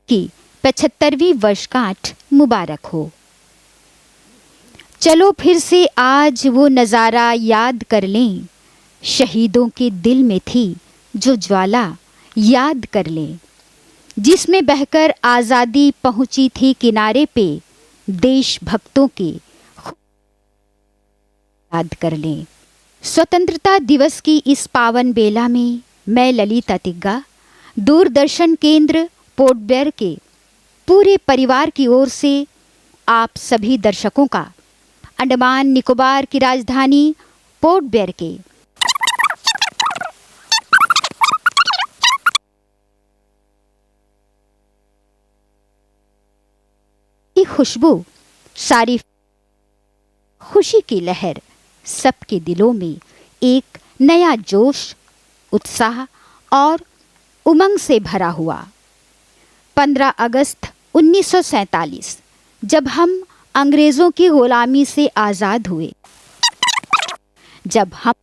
की 75वीं वर्षगांठ मुबारक हो। चलो फिर से आज वो नज़ारा याद कर लें, शहीदों के दिल में थी जो ज्वाला, याद कर लें, जिसमें बहकर आज़ादी पहुंची थी किनारे पे, देशभक्तों के याद कर लें। स्वतंत्रता दिवस की इस पावन बेला में मैं ललिता तिग्गा दूरदर्शन केंद्र पोर्ट ब्लेयर के पूरे परिवार की ओर से आप सभी दर्शकों का अंडमान निकोबार की राजधानी पोर्ट ब्लेयर के की खुशबू, सारी खुशी की लहर सबके दिलों में एक नया जोश, उत्साह और उमंग से भरा हुआ। 15 अगस्त 1947 जब हम अंग्रेज़ों की गुलामी से आज़ाद हुए, जब हम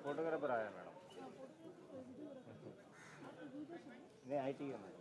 फोटोग्राफर आया मैडम, नहीं IT है मैडम।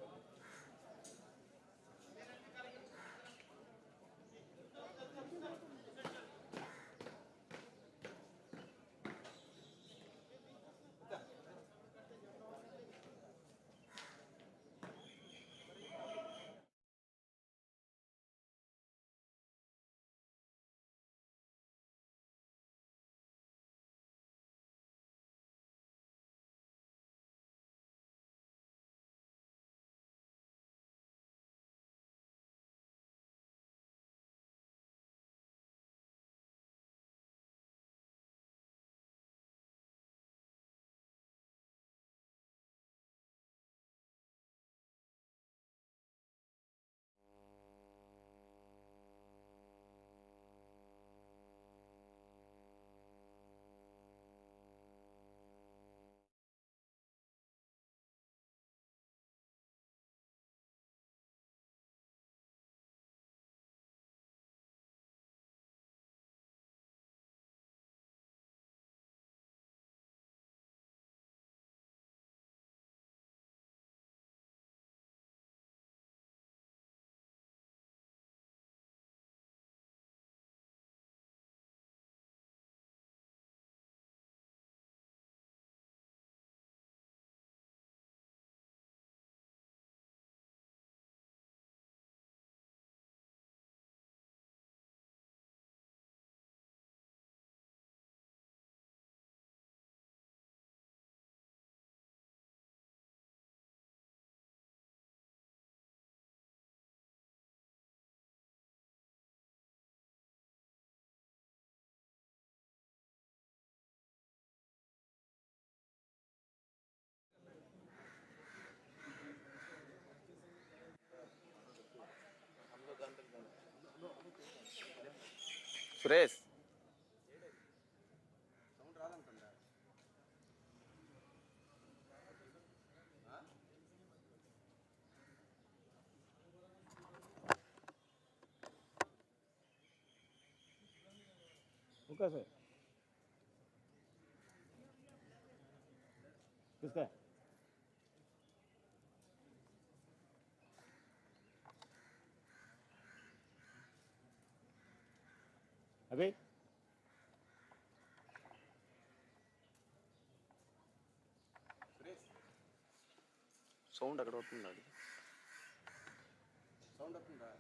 సురేష్ उनका सर किसका है? अभी సౌండ్ అక్కడ అవుతుంది. అది సౌండ్ వస్తుందా?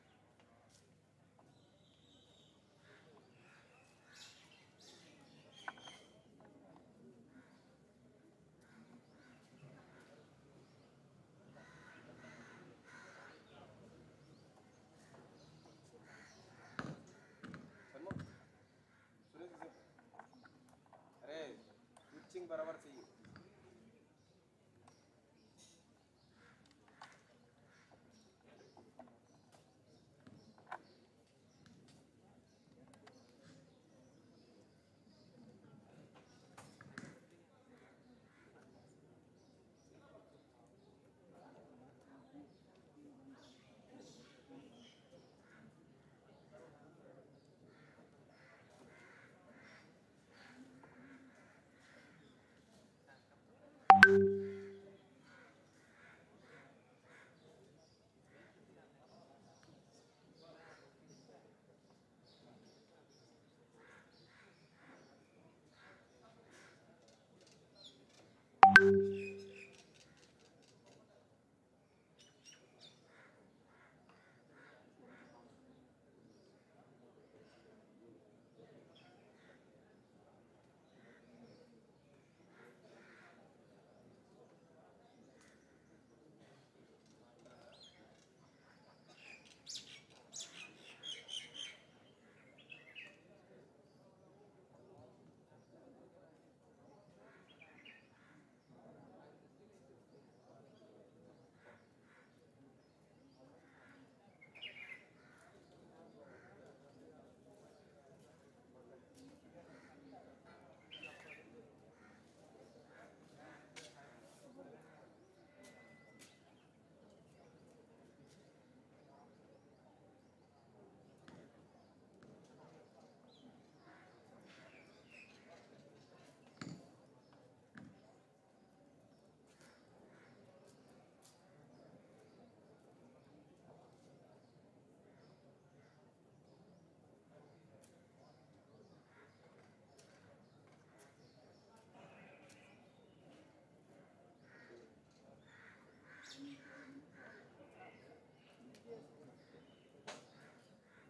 సన్ముఖ్ సురేష్ చెప్పు. అరే స్విచ్చింగ్ బరాబర్ చెయ్యి.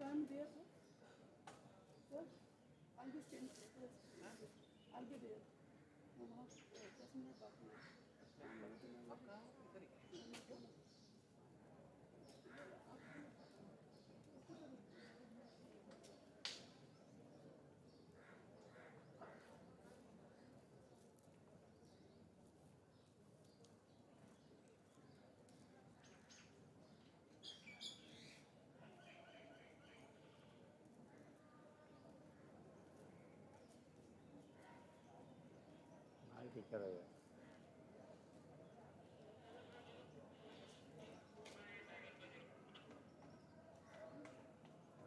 done there, sir? Sir, I'll be staying there. I'll be there. No, no, just a minute, back now. भाई टीचर है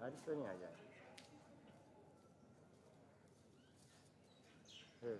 आज तो नहीं आ जाए फिर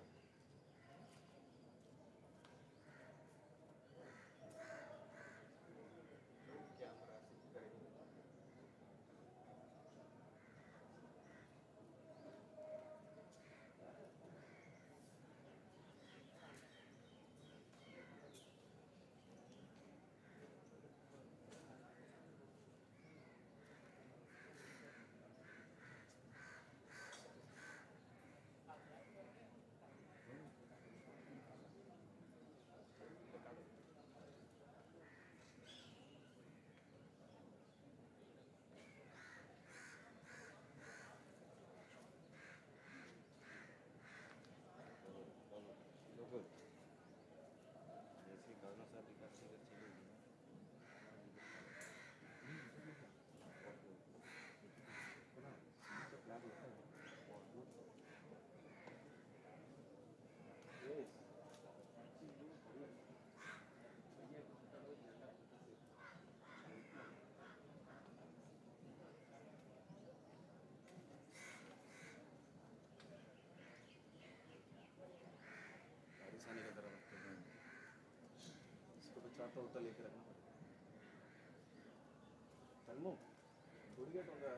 जैसे गवर्नर साहब विकास नगर चलेगी बारिश आने का तरह रखते हैं इसको तो चाहता होता लेके रखना पड़ेगा तन्मू ಹುಡುಗೇಟ್ ಒಂದು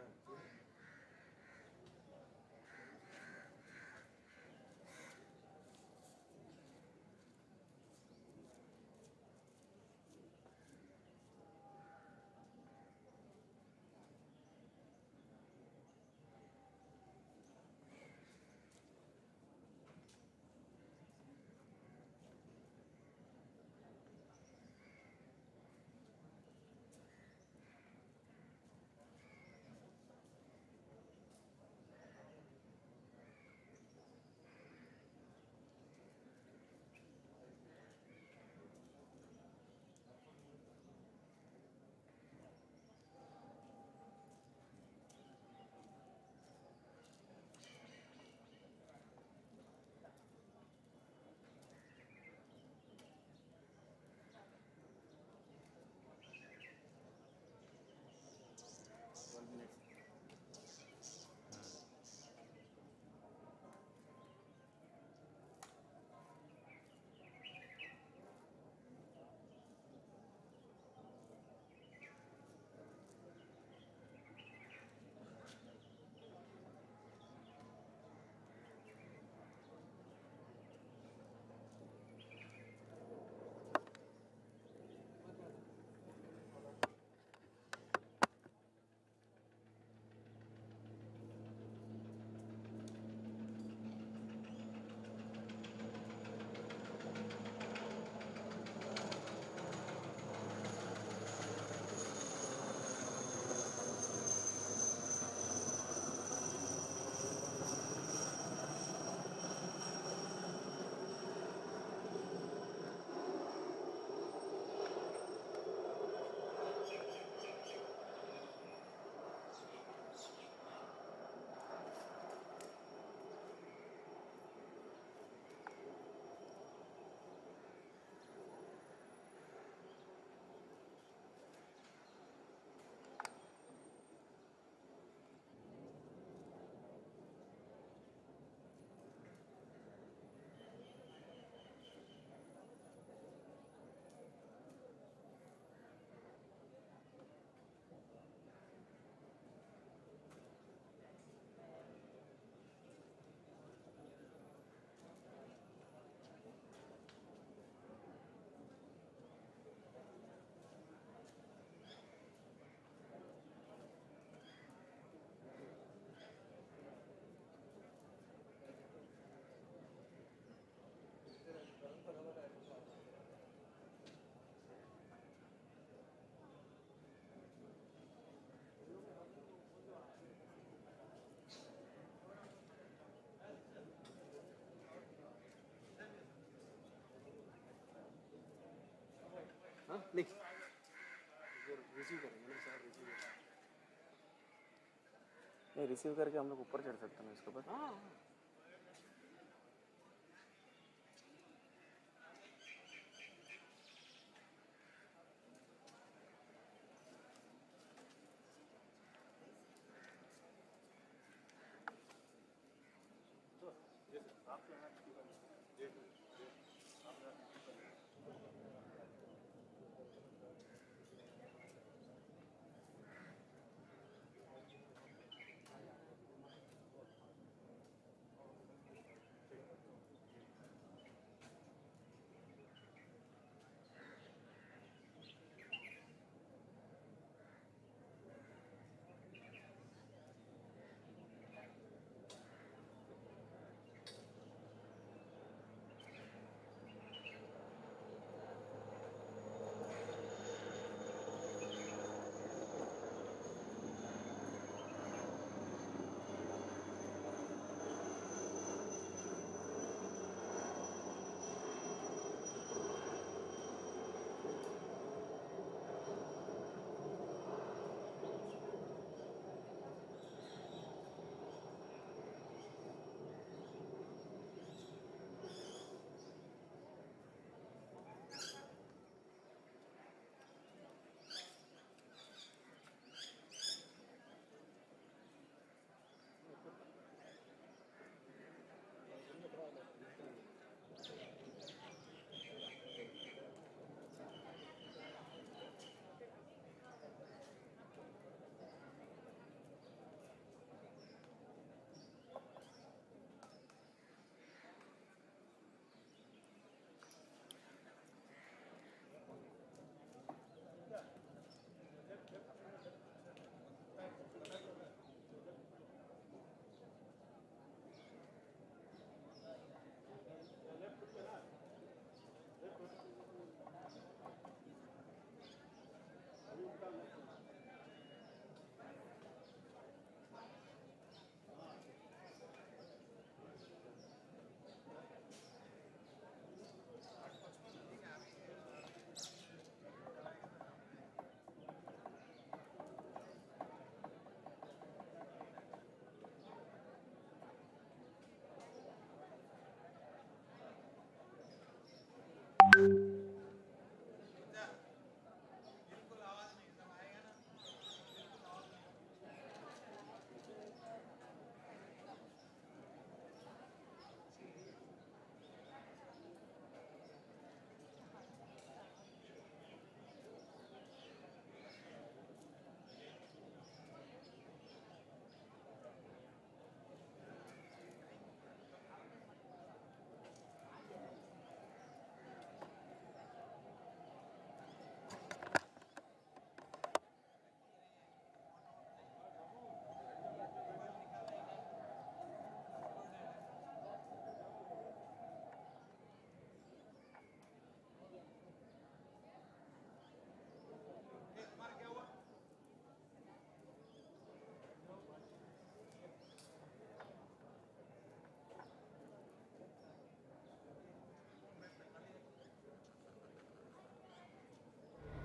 नहीं रिसीव करके हम लोग ऊपर चढ़ सकते हैं इसके ऊपर। हाँ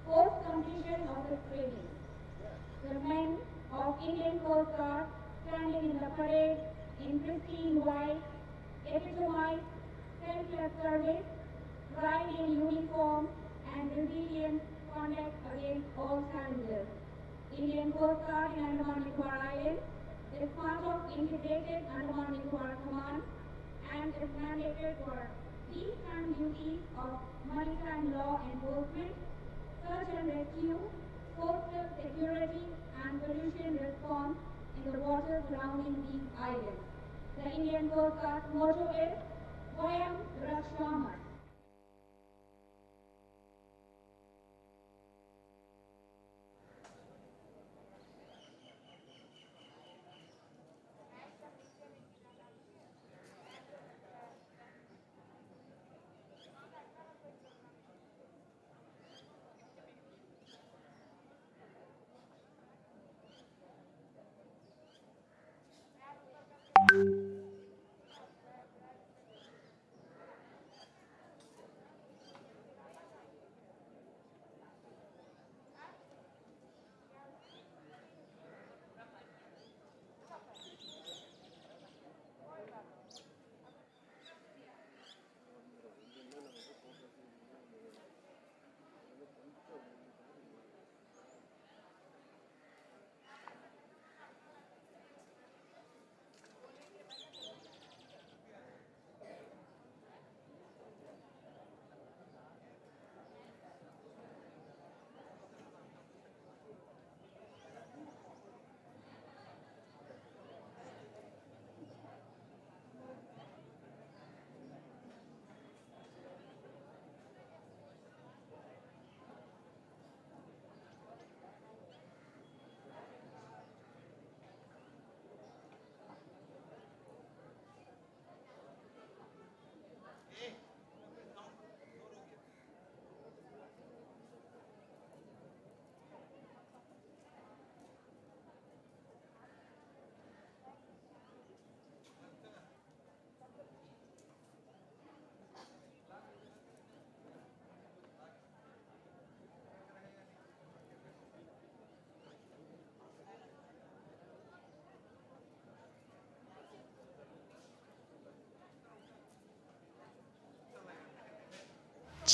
post completion of the training. The men of Indian Coast Guard standing in the parade in pristine white epitomize selfless service, pride in uniform, and resilient conduct against all challenges. Indian Coast Guard in Andaman Nicobar Islands is part of integrated Andaman Nicobar Command and is mandated for peacetime duties of maritime law enforcement, search and rescue, coastal security, and pollution response in the waters surrounding these islands. The Indian Coast Guard motto is Vayam Rakshama.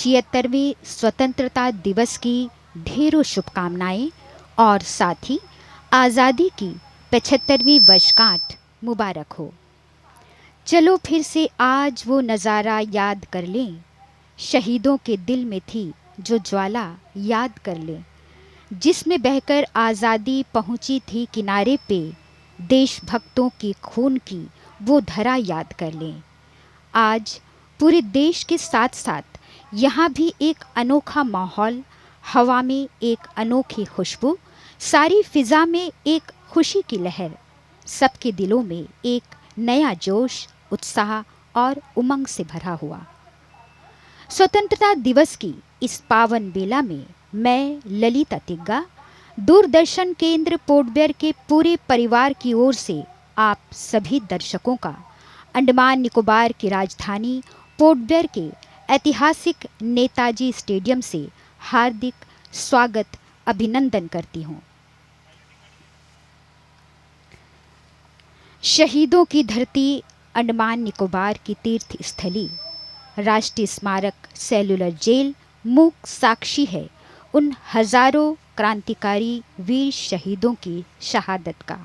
76वें स्वतंत्रता दिवस की ढेरों शुभकामनाएं और साथ ही आज़ादी की 75वीं वर्षगांठ मुबारक हो। चलो फिर से आज वो नज़ारा याद कर लें, शहीदों के दिल में थी जो ज्वाला याद कर लें, जिसमें बहकर आज़ादी पहुंची थी किनारे पे, देशभक्तों की खून की वो धरा याद कर लें। आज पूरे देश के साथ साथ यहाँ भी एक अनोखा माहौल, हवा में एक अनोखी खुशबू, सारी फिज़ा में एक खुशी की लहर, सबके दिलों में एक नया जोश, उत्साह और उमंग से भरा हुआ। स्वतंत्रता दिवस की इस पावन बेला में मैं ललिता तिग्गा, दूरदर्शन केंद्र पोर्ट ब्लेयर के पूरे परिवार की ओर से आप सभी दर्शकों का अंडमान निकोबार की राजधानी पोर्ट ब्लेयर के ऐतिहासिक नेताजी स्टेडियम से हार्दिक स्वागत, अभिनंदन करती हूँ। शहीदों की धरती अंडमान निकोबार की तीर्थ स्थली राष्ट्रीय स्मारक सेलुलर जेल मूक साक्षी है उन हजारों क्रांतिकारी वीर शहीदों की शहादत का।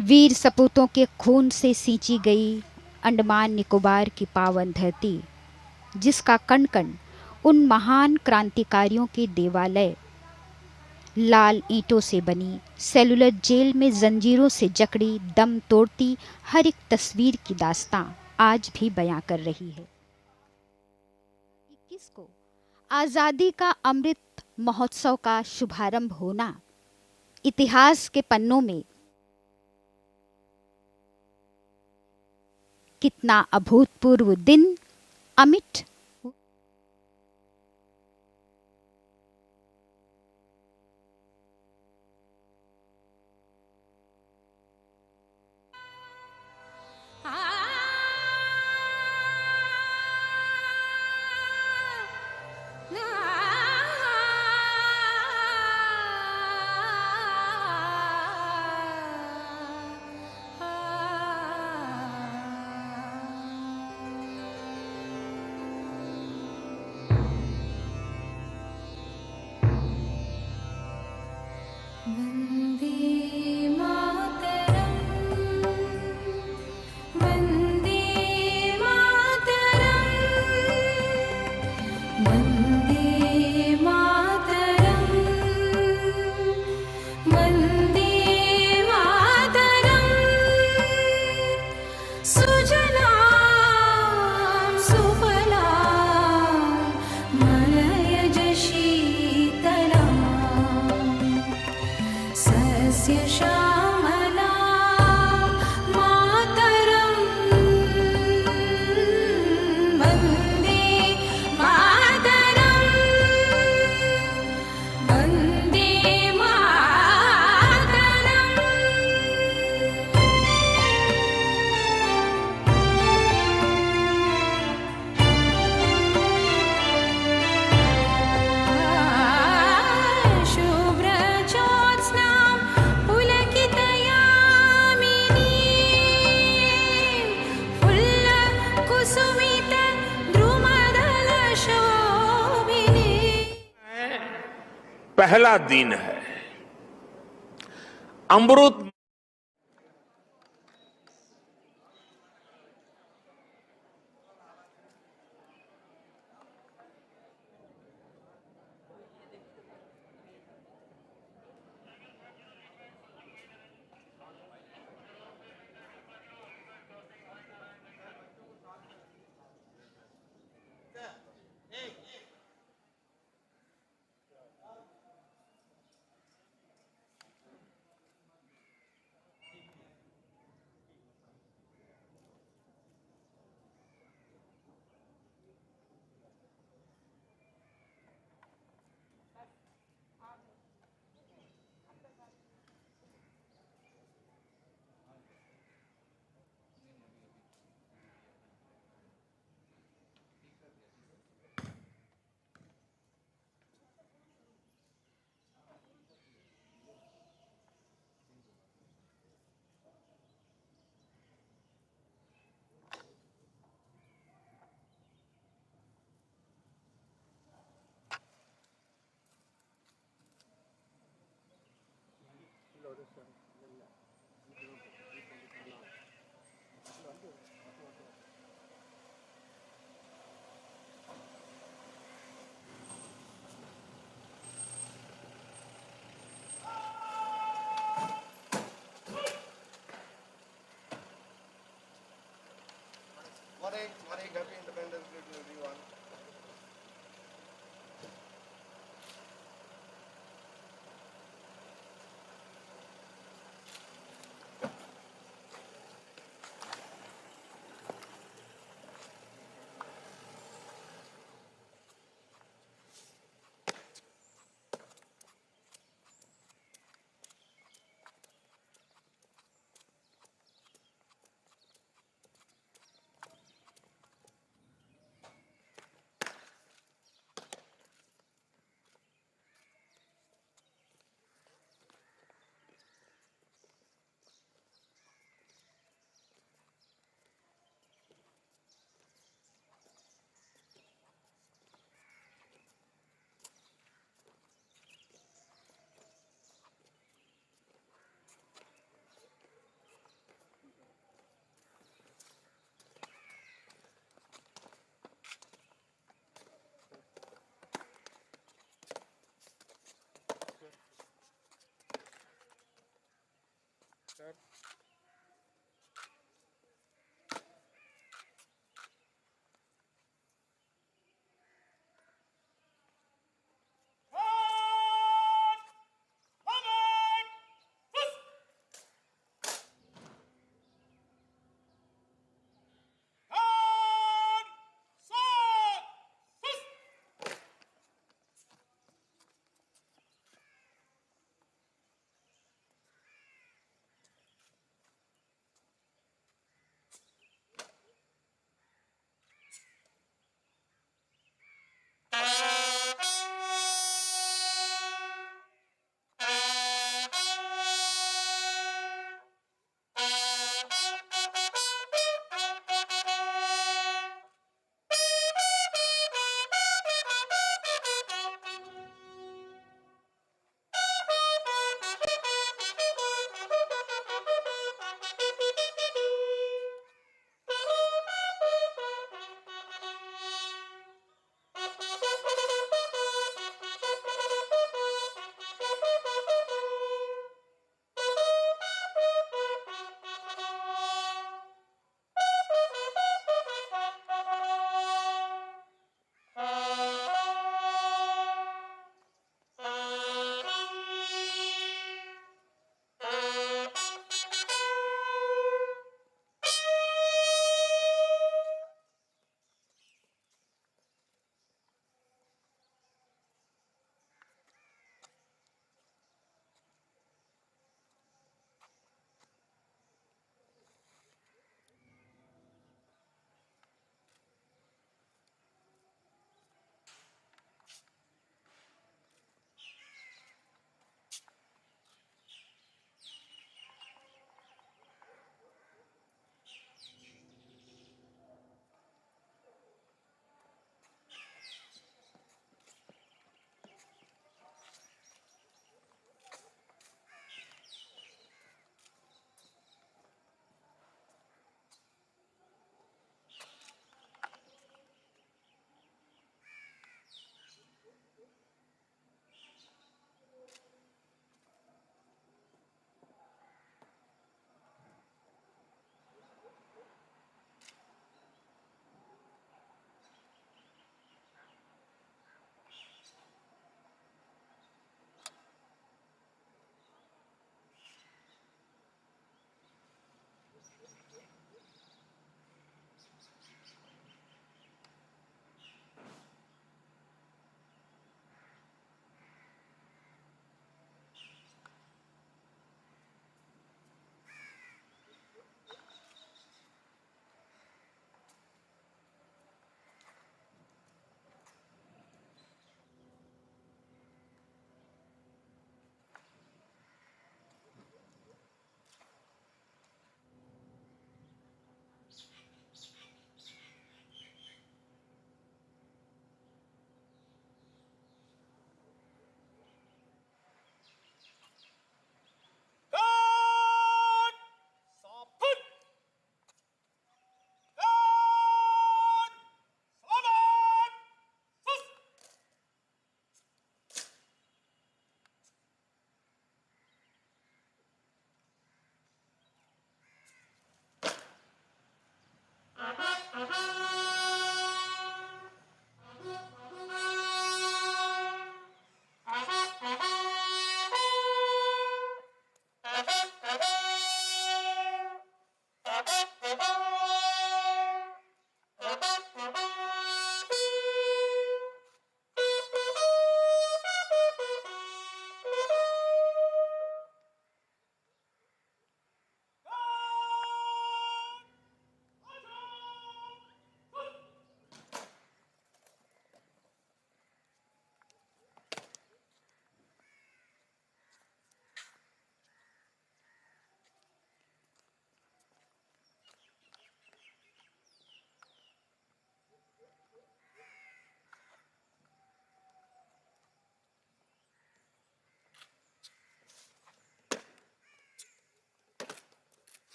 वीर सपूतों के खून से सींची गई अंडमान निकोबार की पावन धरती, जिसका कण कण उन महान क्रांतिकारियों के देवालय, लाल ईंटों से बनी सेलुलर जेल में जंजीरों से जकड़ी दम तोड़ती हर एक तस्वीर की दास्तां आज भी बयां कर रही है। 21 को आज़ादी का अमृत महोत्सव का शुभारंभ होना इतिहास के पन्नों में कितना अभूतपूर्व दिन, अमिट पहला दिन है। अमृत तुम्हारे happy independence day to everyone.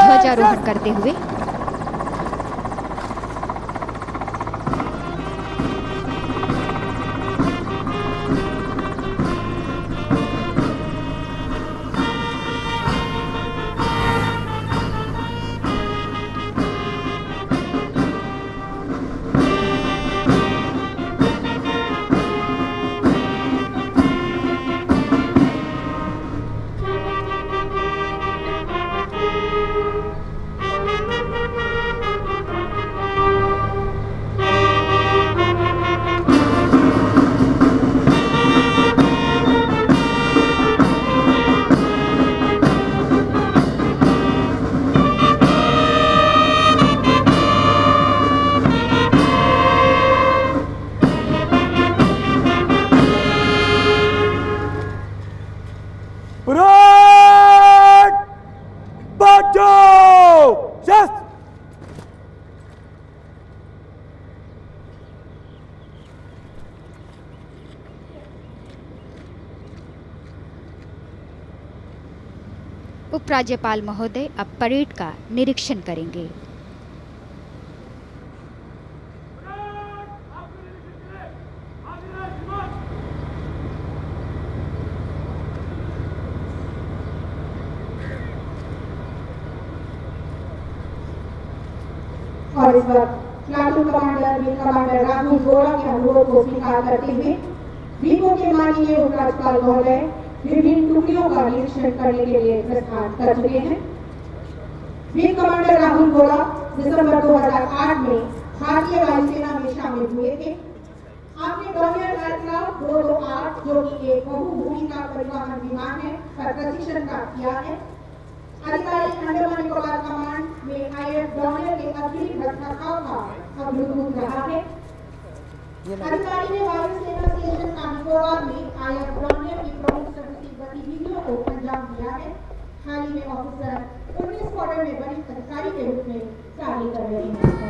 ध्वजारोहण करते हुए उपराज्यपाल महोदय अब परेड का निरीक्षण करेंगे। और इस वक्त platoon commander wing commander Rahul गोड़ा के अनुरोध को स्वीकार करते हुए विंगों के माननीय उपराज्यपाल महोदय विभिन्न टुकड़ियों का निरीक्षण करने के लिए प्रस्थान कर चुके हैं। विंग कमांडर राहुल गोड़ा दिसंबर 2008 में भारतीय वायुसेना में शामिल हुए थे। आपने डॉनियर एयरक्राफ्ट 228 जो कि एक बहुभूमिका परिवहन विमान है पर प्रशिक्षण प्राप्त किया है। अधिकारी अंडमान निकोबार कमांड में IF डॉनियर के अतिरिक्त रखरखाव का अवलोकन रहा है। अधिकारी ने वायुसेना स्टेशन कांकोर में IF डॉनियर की प्रमुख गतिविधियों को अंजाम दिया है। हाल ही में ऑफिसर 19 क्वार्टर में वरिष्ठ अधिकारी के रूप में कार्य कर रहे हैं।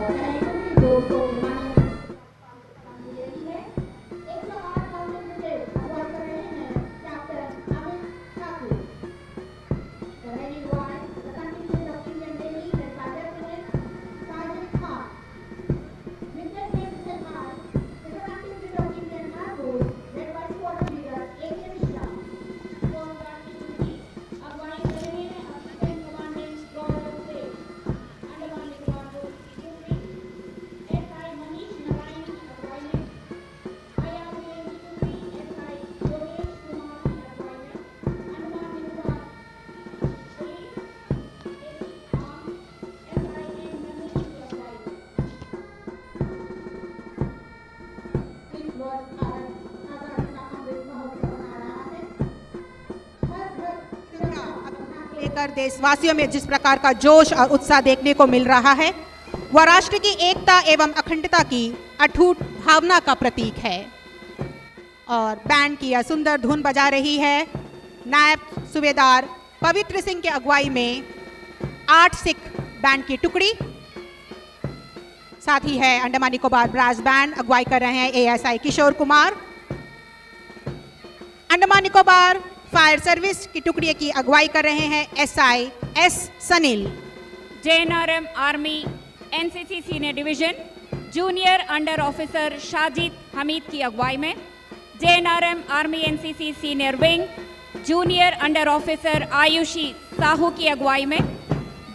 देखकर देशवासियों में जिस प्रकार का जोश और उत्साह देखने को मिल रहा है, वह राष्ट्र की एकता एवं अखंडता की अटूट भावना का प्रतीक है। और बैंड की यह सुंदर धुन बजा रही है नायब सूबेदार पवित्र सिंह के अगुवाई में 8 सिख बैंड की टुकड़ी। साथ ही है अंडमान निकोबार ब्रास बैंड, अगुवाई कर रहे हैं ASI Kishore Kumar. Andaman Nicobar fire service की टुकड़ी की अगुवाई कर रहे हैं SI S Sanil. JNRM army NCC senior division junior under officer Shajid Hameed की अगुवाई में JNRM army NCC senior wing junior under officer Ayushi Sahu की अगुवाई में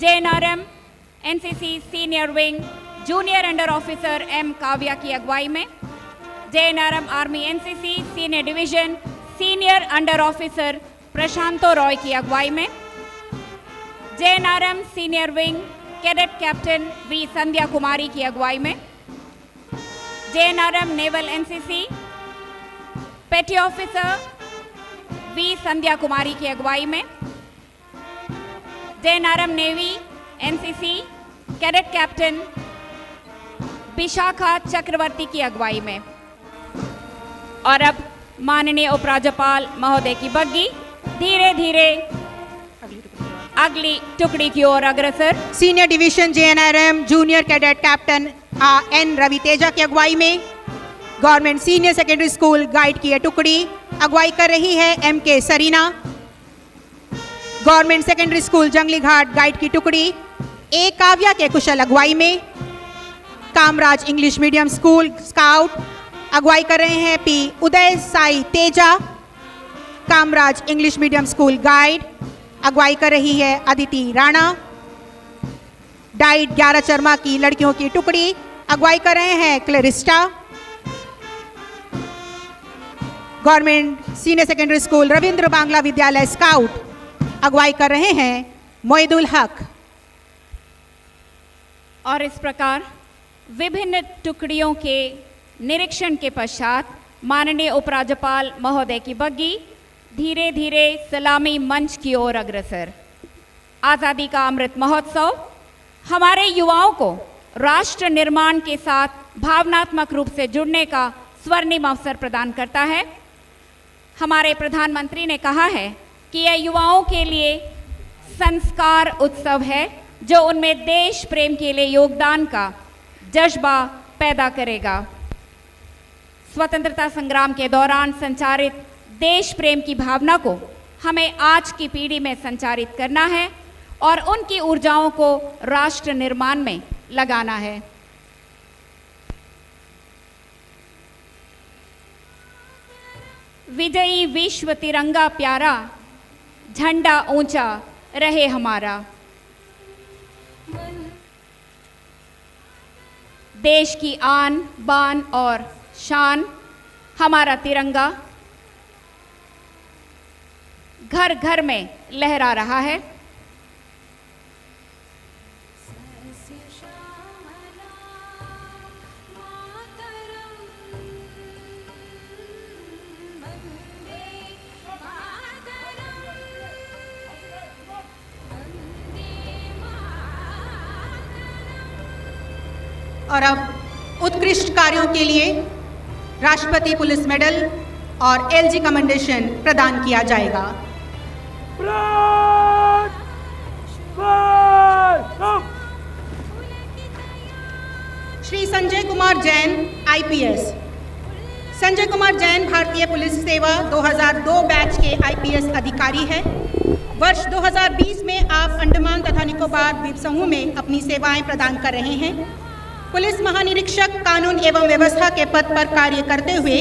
JNRM NCC senior wing junior under officer M Kavya की अगुवाई में JNRM army NCC senior division senior under officer Prashanto Roy की अगुवाई में JNRM senior wing cadet captain V Sandhya Kumari की अगुवाई में JNRM naval NCC petty officer V Sandhya Kumari की अगुवाई में JNRM navy NCC cadet captain Vishakha Chakraborty की अगुवाई में। और अब माननीय उपराज्यपाल महोदय की बग्गी धीरे धीरे अगली टुकड़ी की ओर अग्रसर। Senior division JNRM junior cadet captain N Ravi Teja की अगुवाई में government senior secondary school guide की यह टुकड़ी अगुवाई कर रही है MK Sarina. Government secondary school Jungli Ghat guide की टुकड़ी A काव्या के कुशल अगुवाई में Kamaraj English medium school scout अगुवाई कर रहे हैं P Uday Sai Teja. Kamaraj English medium school guide अगुवाई कर रही है अदिति राणा। डाइट 11 चरमा की लड़कियों की टुकड़ी अगुवाई कर रहे हैं Clarista. Government senior secondary school Rabindra Bangla Vidyalaya scout अगुवाई कर रहे हैं मोइदुल हक। और इस प्रकार विभिन्न टुकड़ियों के निरीक्षण के पश्चात माननीय उपराज्यपाल महोदय की बग्गी धीरे धीरे सलामी मंच की ओर अग्रसर। आज़ादी का अमृत महोत्सव हमारे युवाओं को राष्ट्र निर्माण के साथ भावनात्मक रूप से जुड़ने का स्वर्णिम अवसर प्रदान करता है। हमारे प्रधानमंत्री ने कहा है कि यह युवाओं के लिए संस्कार उत्सव है जो उनमें देश प्रेम के लिए योगदान का जज्बा पैदा करेगा। स्वतंत्रता संग्राम के दौरान संचारित देश प्रेम की भावना को हमें आज की पीढ़ी में संचारित करना है और उनकी ऊर्जाओं को राष्ट्र निर्माण में लगाना है। विजयी विश्व तिरंगा प्यारा, झंडा ऊंचा रहे हमारा। देश की आन बान और शान हमारा तिरंगा घर घर में लहरा रहा है। और अब उत्कृष्ट कार्यों के लिए राष्ट्रपति पुलिस मेडल और LG कमेंडेशन प्रदान किया जाएगा। श्री संजय कुमार जैन IPS। संजय कुमार जैन भारतीय पुलिस सेवा 2002 बैच के IPS अधिकारी है। वर्ष 2020 में आप अंडमान तथा निकोबार द्वीप समूह में अपनी सेवाएं प्रदान कर रहे हैं। पुलिस महानिरीक्षक कानून एवं व्यवस्था के पद पर कार्य करते हुए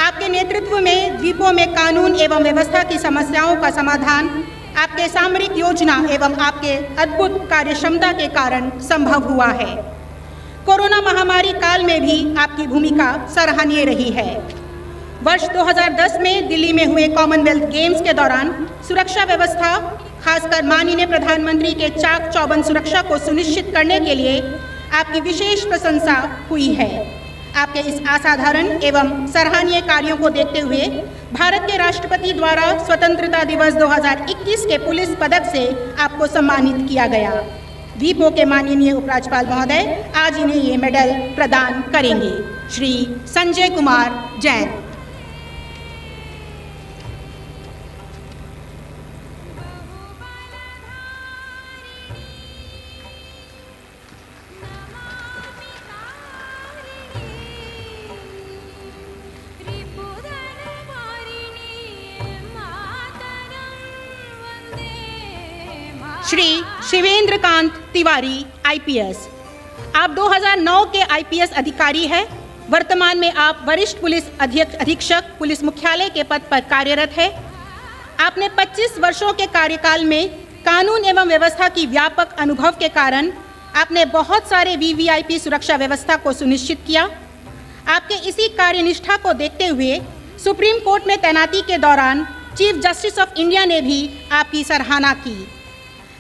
आपके नेतृत्व में द्वीपों में कानून एवं व्यवस्था की समस्याओं का समाधान आपके सामरिक योजना एवं आपके अद्भुत कार्यक्षमता के कारण संभव हुआ है। कोरोना महामारी काल में भी आपकी भूमिका सराहनीय रही है। वर्ष 2010 में दिल्ली में हुए कॉमनवेल्थ गेम्स के दौरान सुरक्षा व्यवस्था, खासकर माननीय प्रधानमंत्री के चाक चौबंद सुरक्षा को सुनिश्चित करने के लिए आपकी विशेष प्रशंसा हुई है। आपके इस असाधारण एवं सराहनीय कार्यों को देखते हुए भारत के राष्ट्रपति द्वारा स्वतंत्रता दिवस 2021 के पुलिस पदक से आपको सम्मानित किया गया। वीपो के माननीय उपराज्यपाल महोदय आज इन्हें ये मेडल प्रदान करेंगे। श्री संजय कुमार जैन। श्री शिवेंद्र कांत तिवारी आईपीएस। आप 2009 के आईपीएस अधिकारी हैं। वर्तमान में आप वरिष्ठ पुलिस अधीक्षक पुलिस मुख्यालय के पद पर कार्यरत हैं। आपने 25 वर्षों के कार्यकाल में कानून एवं व्यवस्था की व्यापक अनुभव के कारण आपने बहुत सारे वीवीआईपी सुरक्षा व्यवस्था को सुनिश्चित किया। आपके इसी कार्यनिष्ठा को देखते हुए सुप्रीम कोर्ट में तैनाती के दौरान चीफ जस्टिस ऑफ इंडिया ने भी आपकी सराहना की।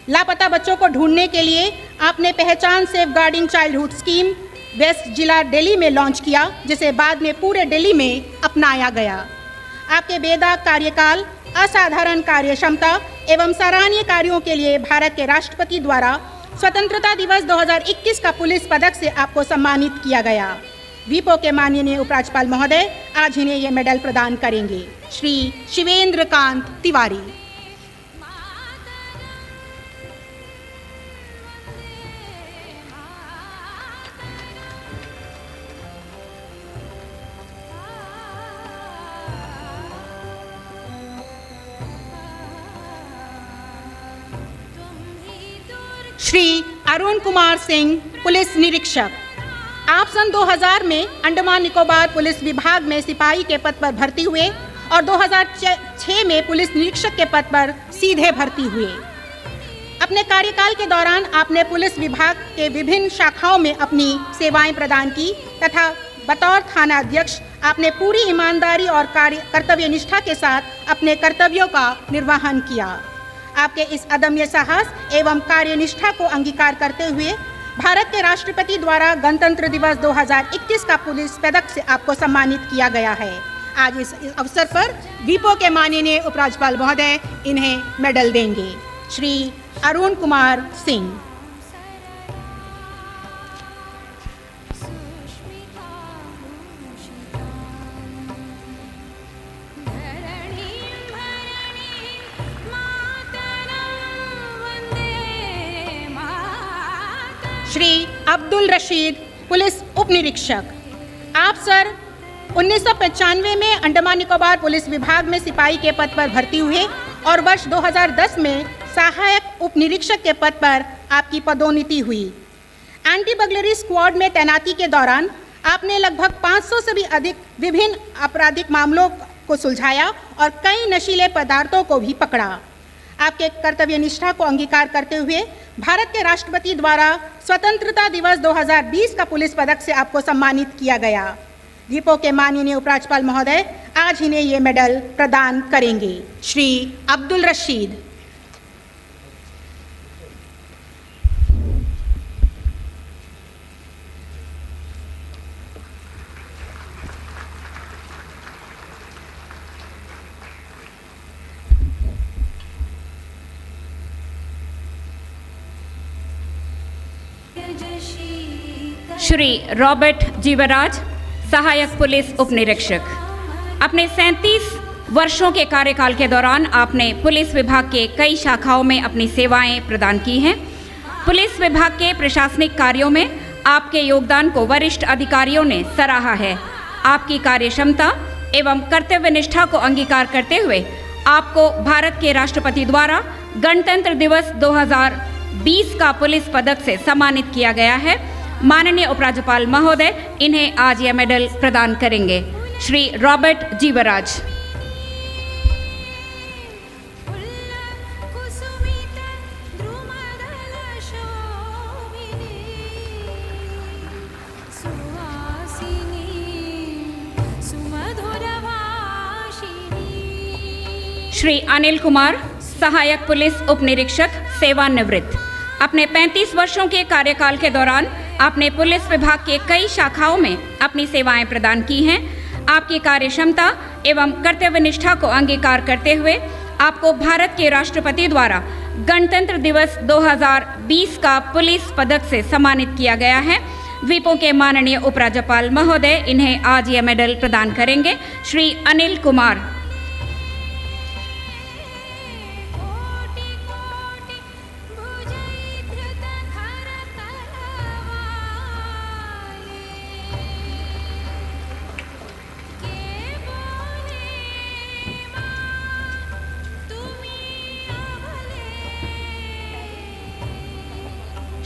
लापता बच्चों को ढूंढने के लिए आपने पहचान सेफगार्डिंग चाइल्डहुड स्कीम वेस्ट जिला दिल्ली में लॉन्च किया, जिसे बाद में पूरे दिल्ली में अपनाया गया। आपके बेदाग कार्यकाल, असाधारण कार्य क्षमता एवं सराहनीय कार्यों के लिए भारत के राष्ट्रपति द्वारा स्वतंत्रता दिवस 2021 का पुलिस पदक से आपको सम्मानित किया गया। वीपो के माननीय उपराज्यपाल महोदय आज इन्हें ये मेडल प्रदान करेंगे। श्री शिवेंद्र कांत तिवारी। श्री अरुण कुमार सिंह पुलिस निरीक्षक। आप सन 2000 में अंडमान निकोबार पुलिस विभाग में सिपाही के पद पर भर्ती हुए और 2006 में पुलिस निरीक्षक के पद पर सीधे भर्ती हुए। अपने कार्यकाल के दौरान आपने पुलिस विभाग के विभिन्न शाखाओं में अपनी सेवाएं प्रदान की तथा बतौर थाना अध्यक्ष आपने पूरी ईमानदारी और कर्तव्य निष्ठा के साथ अपने कर्तव्यों का निर्वहन किया। आपके इस अदम्य साहस एवं कार्यनिष्ठा को अंगीकार करते हुए भारत के राष्ट्रपति द्वारा गणतंत्र दिवस 2021 का पुलिस पदक से आपको सम्मानित किया गया है। आज इस अवसर पर वीपो के माननीय उपराज्यपाल महोदय इन्हें मेडल देंगे। श्री अरुण कुमार सिंह। श्री अब्दुल रशीद पुलिस उप निरीक्षक। आप सर 1995 में अंडमान निकोबार पुलिस विभाग में सिपाही के पद पर भर्ती हुए और वर्ष 2010 में सहायक उप निरीक्षक के पद पर आपकी पदोन्नति हुई। एंटी बर्गलरी स्क्वाड में तैनाती के दौरान आपने लगभग 500 से भी अधिक विभिन्न आपराधिक मामलों को सुलझाया और कई नशीले पदार्थों को भी पकड़ा। आपके कर्तव्य निष्ठा को अंगीकार करते हुए भारत के राष्ट्रपति द्वारा स्वतंत्रता दिवस 2020 का पुलिस पदक से आपको सम्मानित किया गया। वीपो के माननीय उपराज्यपाल महोदय आज इन्हें ये मेडल प्रदान करेंगे। श्री अब्दुल रशीद। श्री रॉबर्ट जीवराज सहायक पुलिस उप निरीक्षक। अपने 37 वर्षों के कार्यकाल के दौरान आपने पुलिस विभाग के कई शाखाओं में अपनी सेवाएं प्रदान की हैं। पुलिस विभाग के प्रशासनिक कार्यों में आपके योगदान को वरिष्ठ अधिकारियों ने सराहा है। आपकी कार्यक्षमता एवं कर्तव्य निष्ठा को अंगीकार करते हुए आपको भारत के राष्ट्रपति द्वारा गणतंत्र दिवस 2020 का पुलिस पदक से सम्मानित किया गया है। माननीय उपराज्यपाल महोदय इन्हें आज यह मेडल प्रदान करेंगे। श्री रॉबर्ट जीवराज। श्री अनिल कुमार सहायक पुलिस उप निरीक्षक सेवानिवृत्त। अपने 35 वर्षों के कार्यकाल के दौरान आपने पुलिस विभाग के कई शाखाओं में अपनी सेवाएं प्रदान की हैं। आपकी कार्य क्षमता एवं कर्तव्यनिष्ठा को अंगीकार करते हुए आपको भारत के राष्ट्रपति द्वारा गणतंत्र दिवस 2020 का पुलिस पदक से सम्मानित किया गया है। द्वीपों के माननीय उपराज्यपाल महोदय इन्हें आज यह मेडल प्रदान करेंगे। श्री अनिल कुमार।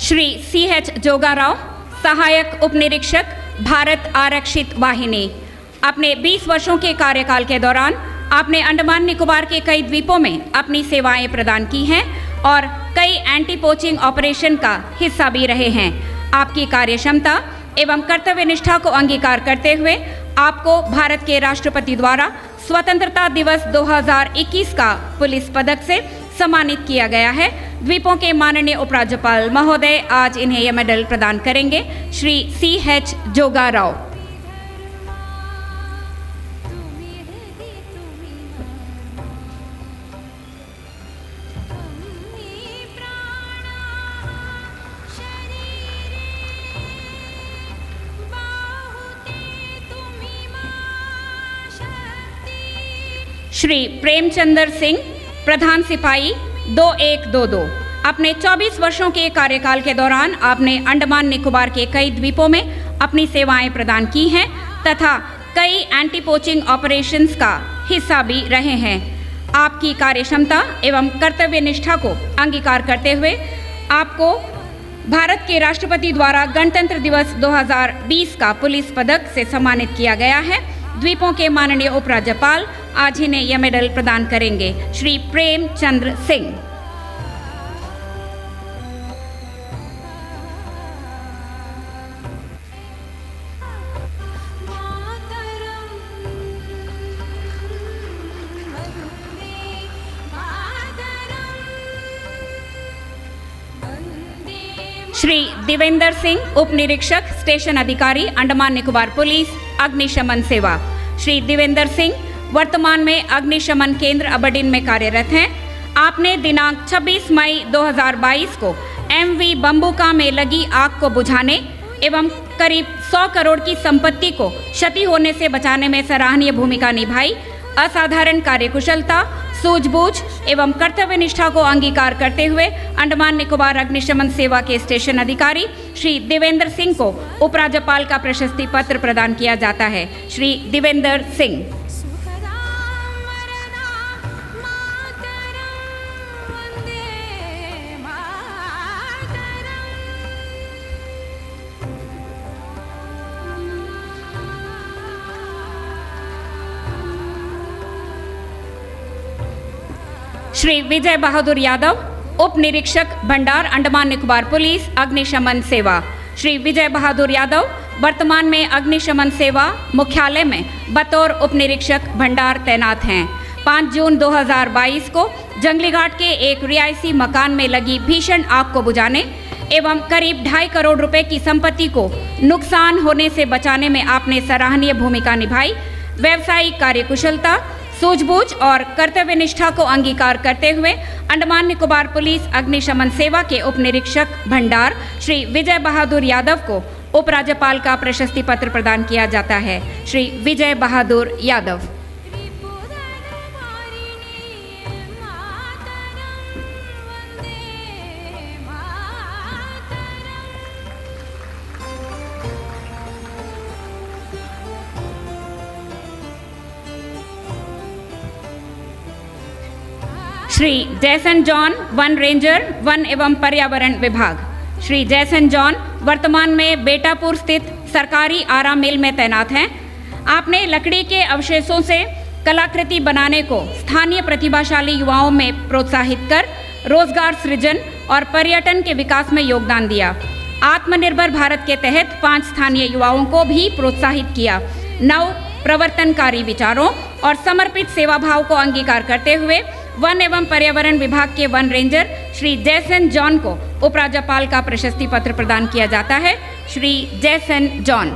श्री CH जोगाराव, सहायक उपनिरीक्षक, भारत आरक्षित वाहिनी। अपने 20 वर्षों के कार्यकाल के दौरान आपने अंडमान निकोबार के कई द्वीपों में अपनी सेवाएं प्रदान की हैं और कई एंटी पोचिंग ऑपरेशन का हिस्सा भी रहे हैं। आपकी कार्य क्षमता एवं कर्तव्यनिष्ठा को अंगीकार करते हुए आपको भारत के राष्ट्रपति द्वारा स्वतंत्रता दिवस 2021 का पुलिस पदक से सम्मानित किया गया है। द्वीपों के माननीय उपराज्यपाल महोदय आज इन्हें यह मेडल प्रदान करेंगे। श्री CH जोगाराव। श्री प्रेमचंद्र सिंह, प्रधान सिपाही 2122। अपने 24 वर्षों के कार्यकाल के दौरान आपने अंडमान निकोबार के कई द्वीपों में अपनी सेवाएं प्रदान की हैं तथा कई एंटी पोचिंग ऑपरेशंस का हिस्सा भी रहे हैं। आपकी कार्य क्षमता एवं कर्तव्यनिष्ठा को अंगीकार करते हुए आपको भारत के राष्ट्रपति द्वारा गणतंत्र दिवस 2020 का पुलिस पदक से सम्मानित किया गया है। द्वीपों के माननीय उपराज्यपाल आज इन्हें यह मेडल प्रदान करेंगे। श्री प्रेमचंद्र सिंह। श्री देवेंद्र सिंह, उप निरीक्षक, स्टेशन अधिकारी, अंडमान निकोबार पुलिस अग्निशमन सेवा। श्री देवेंद्र सिंह वर्तमान में अग्निशमन केंद्र अबरडीन में कार्यरत हैं। आपने दिनांक 26 मई 2022 को MV बम्बुका में लगी आग को बुझाने एवं करीब 100 करोड़ की संपत्ति को क्षति होने से बचाने में सराहनीय भूमिका निभाई। असाधारण कार्यकुशलता, सूझबूझ एवं कर्तव्यनिष्ठा को अंगीकार करते हुए अंडमान निकोबार अग्निशमन सेवा के स्टेशन अधिकारी श्री देवेंद्र सिंह को उपराज्यपाल का प्रशस्ति पत्र प्रदान किया जाता है। श्री देवेंद्र सिंह। श्री विजय बहादुर यादव, उप निरीक्षक, भंडार, अंडमान निकोबार पुलिस अग्निशमन सेवा। श्री विजय बहादुर यादव वर्तमान में अग्निशमन सेवा मुख्यालय में बतौर उप निरीक्षक भंडार तैनात हैं। 5 जून 2022 को जंगली घाट के एक रिहायशी मकान में लगी भीषण आग को बुझाने एवं करीब 2.5 करोड़ रुपए की संपत्ति को नुकसान होने से बचाने में आपने सराहनीय भूमिका निभाई। व्यावसायिक कार्यकुशलता, सूझबूझ और कर्तव्यनिष्ठा को अंगीकार करते हुए अंडमान निकोबार पुलिस अग्निशमन सेवा के उप निरीक्षक भंडार श्री विजय बहादुर यादव को उपराज्यपाल का प्रशस्ति पत्र प्रदान किया जाता है। Shri Vijay Bahadur Yadav. Shri Jason John, one ranger, one एवं पर्यावरण विभाग। श्री जैसन जॉन वर्तमान में बेटापुर स्थित सरकारी आरा मिल में तैनात हैं। आपने लकड़ी के अवशेषों से कलाकृति बनाने को स्थानीय प्रतिभाशाली युवाओं में प्रोत्साहित कर रोजगार सृजन और पर्यटन के विकास में योगदान दिया। आत्मनिर्भर भारत के तहत 5 स्थानीय युवाओं को भी प्रोत्साहित किया। नव प्रवर्तनकारी विचारों और समर्पित सेवा भाव को अंगीकार करते हुए वन एवं पर्यावरण विभाग के one ranger Shri Jason John को उपराज्यपाल का प्रशस्ति पत्र प्रदान किया जाता है। Shri Jason John.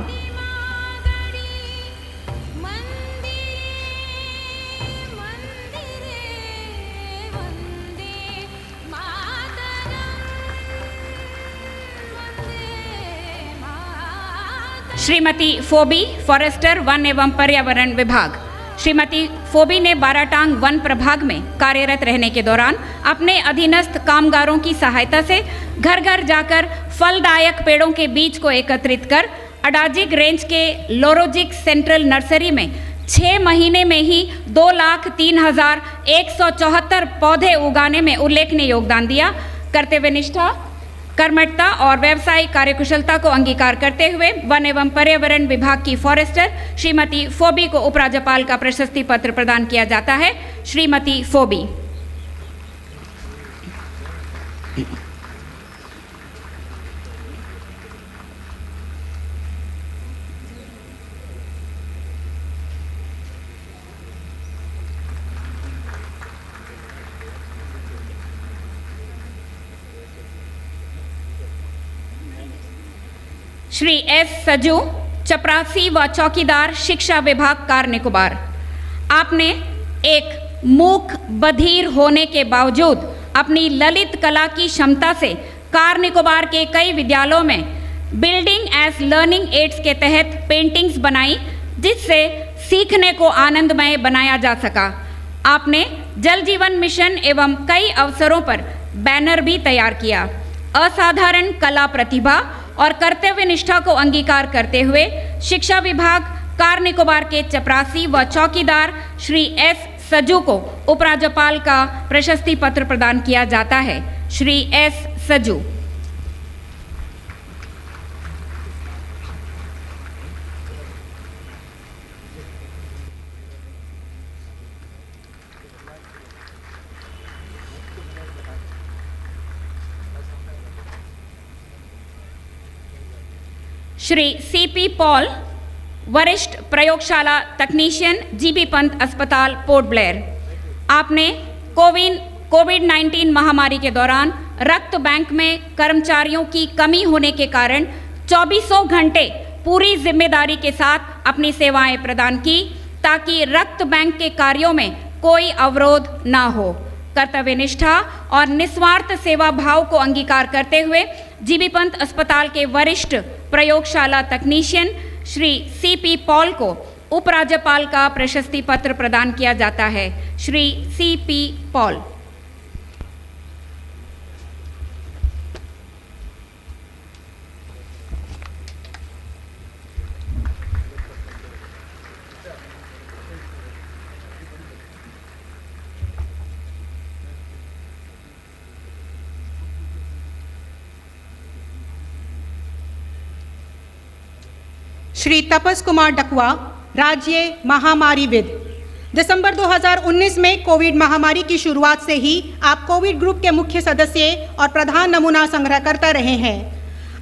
Shrimati Phoebe, forester, वन एवं पर्यावरण विभाग। श्रीमती फोबी ने बाराटांग वन प्रभाग में कार्यरत रहने के दौरान अपने अधीनस्थ कामगारों की सहायता से घर घर जाकर फलदायक पेड़ों के बीज को एकत्रित कर अडाजिक रेंज के लोरोजिक सेंट्रल नर्सरी में 6 महीने में ही 2,03,174 पौधे उगाने में उल्लेखनीय योगदान दिया। कर्तव्यनिष्ठा, कर्मठता और व्यावसायिक कार्यकुशलता को अंगीकार करते हुए वन एवं पर्यावरण विभाग की फॉरेस्टर श्रीमती फोबी को उपराज्यपाल का प्रशस्ति पत्र प्रदान किया जाता है। श्रीमती फोबी। श्री एस सजू, चपरासी व चौकीदार, शिक्षा विभाग, कार निकोबार। आपने एक मूक बधिर होने के बावजूद अपनी ललित कला की क्षमता से कार निकोबार के कई विद्यालयों में बिल्डिंग एज लर्निंग एड्स के तहत पेंटिंग्स बनाई, जिससे सीखने को आनंदमय बनाया जा सका। आपने जल जीवन मिशन एवं कई अवसरों पर बैनर भी तैयार किया। असाधारण कला प्रतिभा और कर्तव्य निष्ठा को अंगीकार करते हुए शिक्षा विभाग, कार निकोबार के चपरासी व चौकीदार श्री एस सजू को उपराज्यपाल का प्रशस्ति पत्र प्रदान किया जाता है। Shri S सजू। Shri C P Paul, वरिष्ठ प्रयोगशाला तकनीशियन, जीबी पंत अस्पताल, पोर्ट ब्लेयर। आपने कोविड-19 महामारी के दौरान रक्त बैंक में कर्मचारियों की कमी होने के कारण 24 घंटे पूरी जिम्मेदारी के साथ अपनी सेवाएं प्रदान की, ताकि रक्त बैंक के कार्यों में कोई अवरोध ना हो। कर्तव्यनिष्ठा और निस्वार्थ सेवा भाव को अंगीकार करते हुए जीबी पंत अस्पताल के वरिष्ठ प्रयोगशाला तकनीशियन श्री सीपी पॉल को उपराज्यपाल का प्रशस्ति पत्र प्रदान किया जाता है। Shri C P Paul. श्री तपस कुमार डकवा, राज्य महामारीविद। दिसंबर 2019 में कोविड महामारी की शुरुआत से ही आप कोविड ग्रुप के मुख्य सदस्य और प्रधान नमूना संग्रहकर्ता रहे हैं।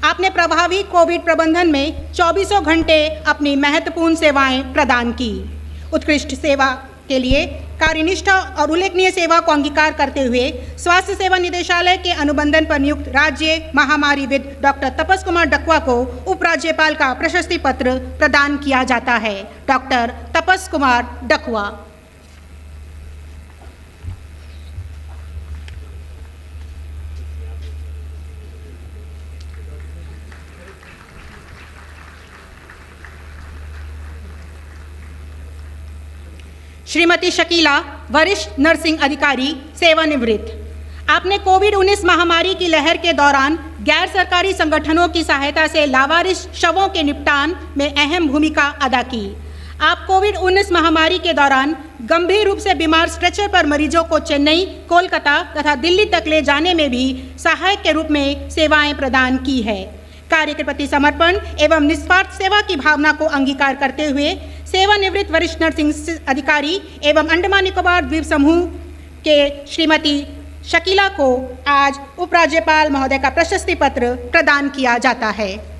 आपने प्रभावी कोविड प्रबंधन में 24 घंटे अपनी महत्वपूर्ण सेवाएं प्रदान की। उत्कृष्ट सेवा के लिए कार्यनिष्ठा और उल्लेखनीय सेवा को अंगीकार करते हुए स्वास्थ्य सेवा निदेशालय के अनुबंधन पर नियुक्त राज्य महामारीविद डॉक्टर तपस कुमार डकवा को उपराज्यपाल का प्रशस्ति पत्र प्रदान किया जाता है। डॉक्टर तपस कुमार डकवा। श्रीमती शकीला, वरिष्ठ नर्सिंग अधिकारी, सेवानिवृत्त। आपने कोविड-19 महामारी की लहर के दौरान गैर सरकारी संगठनों की सहायता से लावारिस शवों के निपटान में अहम भूमिका अदा की। आप कोविड-19 महामारी के दौरान गंभीर रूप से बीमार स्ट्रेचर पर मरीजों को चेन्नई, कोलकाता तथा दिल्ली तक ले जाने में भी सहायक के रूप में सेवाएं प्रदान की है। कार्य के प्रति समर्पण एवं निस्वार्थ सेवा की भावना को अंगीकार करते हुए सेवानिवृत्त वरिष्ठ नर्सिंग अधिकारी एवं अंडमान निकोबार द्वीप समूह के श्रीमती शकीला को आज उपराज्यपाल महोदय का प्रशस्ति पत्र प्रदान किया जाता है।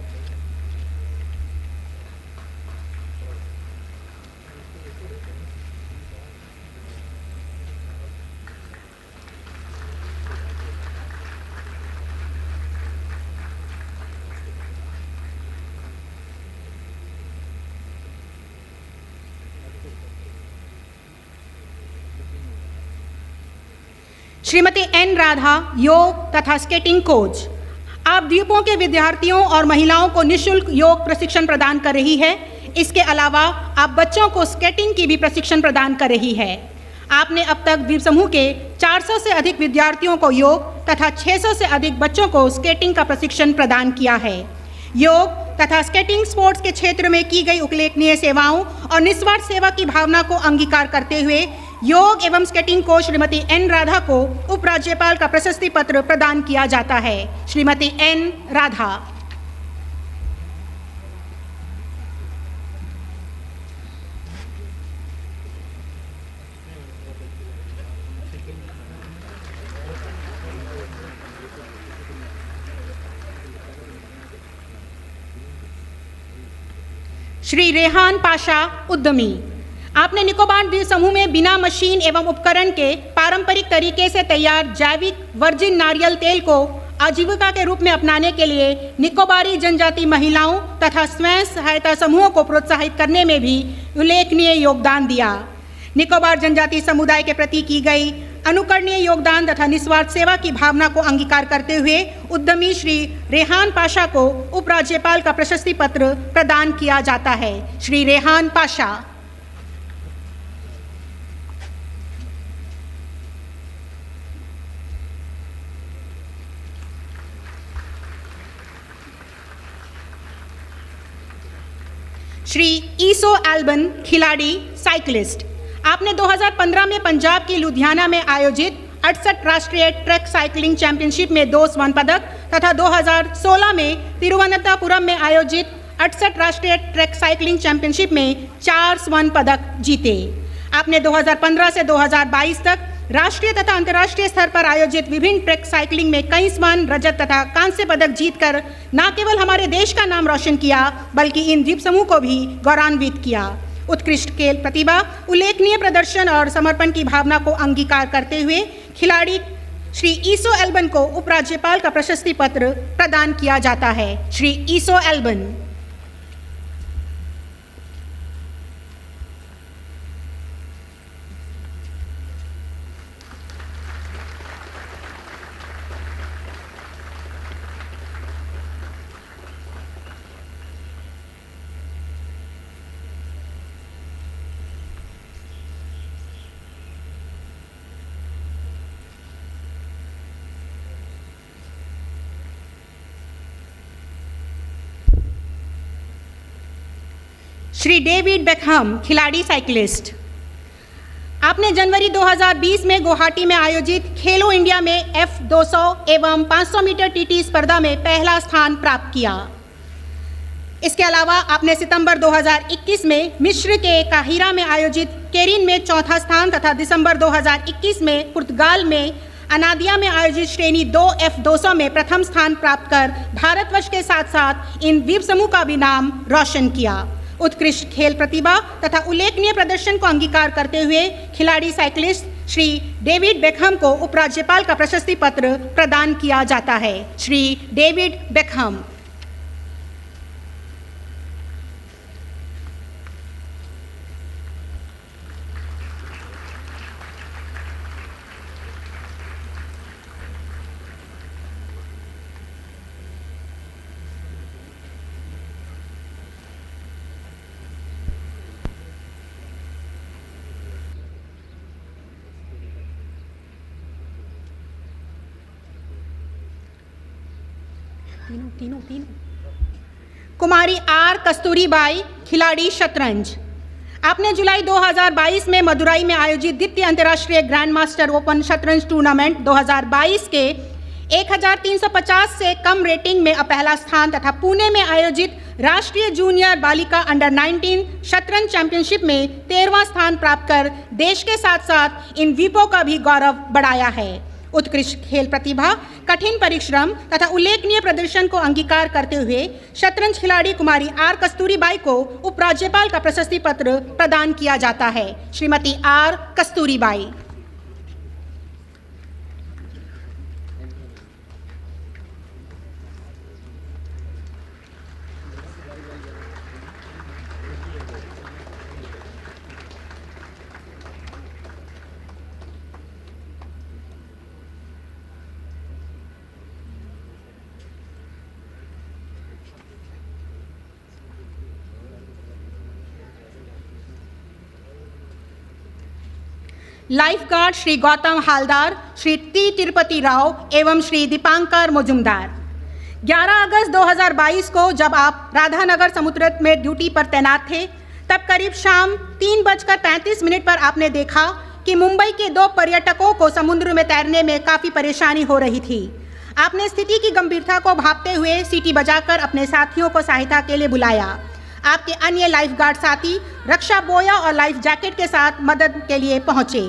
श्रीमती एन राधा, योग तथा स्केटिंग कोच। आप द्वीपों के विद्यार्थियों और महिलाओं को निःशुल्क योग प्रशिक्षण प्रदान कर रही है। इसके अलावा आप बच्चों को स्केटिंग की भी प्रशिक्षण प्रदान कर रही है। आपने अब तक द्वीप समूह के 400 से अधिक विद्यार्थियों को योग तथा 600 से अधिक बच्चों को स्केटिंग का प्रशिक्षण प्रदान किया है। योग तथा स्केटिंग स्पोर्ट्स के क्षेत्र में की गई उल्लेखनीय सेवाओं और निस्वार्थ सेवा की भावना को अंगीकार करते हुए योग एवं skating coach Shrimati N Radha को उपराज्यपाल का प्रशस्ति पत्र प्रदान किया जाता है। श्रीमती एन राधा। श्री रेहान पाशा, उद्यमी। आपने निकोबार द्वीप समूह में बिना मशीन एवं उपकरण के पारंपरिक तरीके से तैयार जैविक वर्जिन नारियल तेल को आजीविका के रूप में अपनाने के लिए निकोबारी जनजाति महिलाओं तथा स्वयं सहायता समूहों को प्रोत्साहित करने में भी उल्लेखनीय योगदान दिया। निकोबार जनजाति समुदाय के प्रति की गई अनुकरणीय योगदान तथा निस्वार्थ सेवा की भावना को अंगीकार करते हुए उद्यमी श्री रेहान पाशा को उपराज्यपाल का प्रशस्ति पत्र प्रदान किया जाता है। श्री रेहान पाशा। श्री ईसो एल्बन, खिलाड़ी, साइकिलिस्ट। आपने 2015 में पंजाब की लुधियाना में आयोजित 68 राष्ट्रीय ट्रैक साइकिलिंग चैंपियनशिप में 2 स्वर्ण पदक तथा 2016 में तिरुवनंतपुरम में आयोजित 68 राष्ट्रीय ट्रैक साइकिलिंग चैंपियनशिप में 4 स्वर्ण पदक जीते। आपने 2015 से 2022 तक राष्ट्रीय तथा अंतर्राष्ट्रीय स्तर पर आयोजित विभिन्न ट्रैक साइकिलिंग में कई स्वर्ण, रजत तथा कांस्य पदक जीतकर न केवल हमारे देश का नाम रोशन किया बल्कि इन द्वीप समूह को भी गौरवान्वित किया। उत्कृष्ट खेल प्रतिभा, उल्लेखनीय प्रदर्शन और समर्पण की भावना को अंगीकार करते हुए खिलाड़ी श्री ईसो एल्बन को उपराज्यपाल का प्रशस्ति पत्र प्रदान किया जाता है। श्री ईसो एल्बन। श्री डेविड बेकहम, खिलाड़ी, साइकिलिस्ट। आपने जनवरी 2020 में गुवाहाटी में आयोजित खेलो इंडिया में F200 एवं 500 मीटर टीटी स्पर्धा में पहला स्थान प्राप्त किया। इसके अलावा आपने सितंबर 2021 में मिस्र के काहिरा में आयोजित केरिन में चौथा स्थान तथा दिसंबर 2021 में पुर्तगाल में अनादिया में आयोजित श्रेणी 2 F200 में प्रथम स्थान प्राप्त कर भारतवर्ष के साथ साथ इन द्वीप समूह का भी नाम रोशन किया। उत्कृष्ट खेल प्रतिभा तथा उल्लेखनीय प्रदर्शन को अंगीकार करते हुए खिलाड़ी साइकिलिस्ट श्री डेविड बेकहम को उपराज्यपाल का प्रशस्ति पत्र प्रदान किया जाता है। Shri David Beckham. तीनों कुमारी आर कस्तूरीबाई, खिलाड़ी, शतरंज। आपने जुलाई 2022 में मदुराई में आयोजित द्वितीय अंतर्राष्ट्रीय ग्रैंड मास्टर ओपन शतरंज टूर्नामेंट 2022 के 1350 से कम रेटिंग में पहला स्थान तथा पुणे में आयोजित राष्ट्रीय जूनियर बालिका अंडर 19 शतरंज चैंपियनशिप में 13वां स्थान प्राप्त कर देश के साथ साथ इन द्वीपों का भी गौरव बढ़ाया है। उत्कृष्ट खेल प्रतिभा, कठिन परिश्रम तथा उल्लेखनीय प्रदर्शन को अंगीकार करते हुए शतरंज खिलाड़ी कुमारी आर कस्तूरीबाई को उपराज्यपाल का प्रशस्ति पत्र प्रदान किया जाता है। Shrimati R Kasturibai. Lifeguard Shri Gautam Haldar, Shri T Tirupati Rao एवं श्री दीपांकर मुजुमदार। 11 अगस्त 2022 को जब आप राधानगर समुद्र में ड्यूटी पर तैनात थे, तब करीब शाम 3:35 पर आपने देखा कि मुंबई के 2 पर्यटकों को समुद्र में तैरने में काफ़ी परेशानी हो रही थी। आपने स्थिति की गंभीरता को भांपते हुए सीटी बजाकर अपने साथियों को सहायता के लिए बुलाया। आपके अन्य लाइफ गार्ड साथी रक्षा बोया और लाइफ जैकेट के साथ मदद के लिए पहुंचे।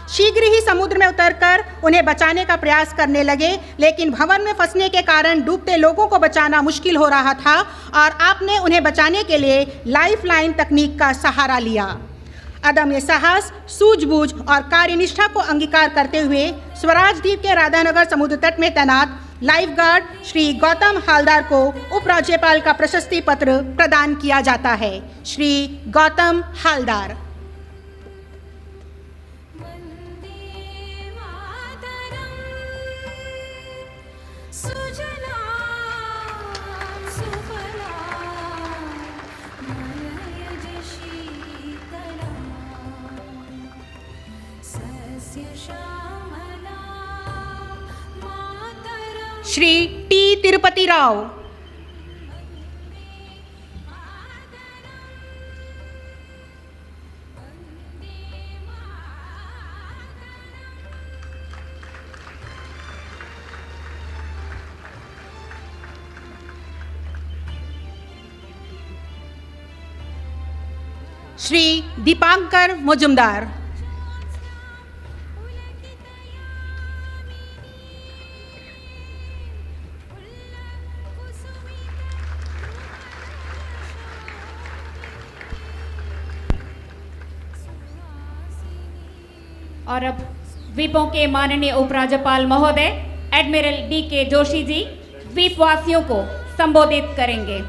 शीघ्र ही समुद्र में उतरकर उन्हें बचाने का प्रयास करने लगे, लेकिन भंवर में फंसने के कारण डूबते लोगों को बचाना मुश्किल हो रहा था और आपने उन्हें बचाने के लिए लाइफ लाइन तकनीक का सहारा लिया। अदम्य साहस, सूझबूझ और कार्यनिष्ठा को अंगीकार करते हुए स्वराज द्वीप के राधानगर समुद्र तट में तैनात लाइफ गार्ड श्री गौतम हालदार को उपराज्यपाल का प्रशस्ति पत्र प्रदान किया जाता है। श्री गौतम हालदार। श्री टी तिरुपति राव। श्री दीपांकर मुजुमदार। और अब द्वीपों के माननीय उपराज्यपाल महोदय एडमिरल D.K. जोशी जी द्वीपवासियों को संबोधित करेंगे।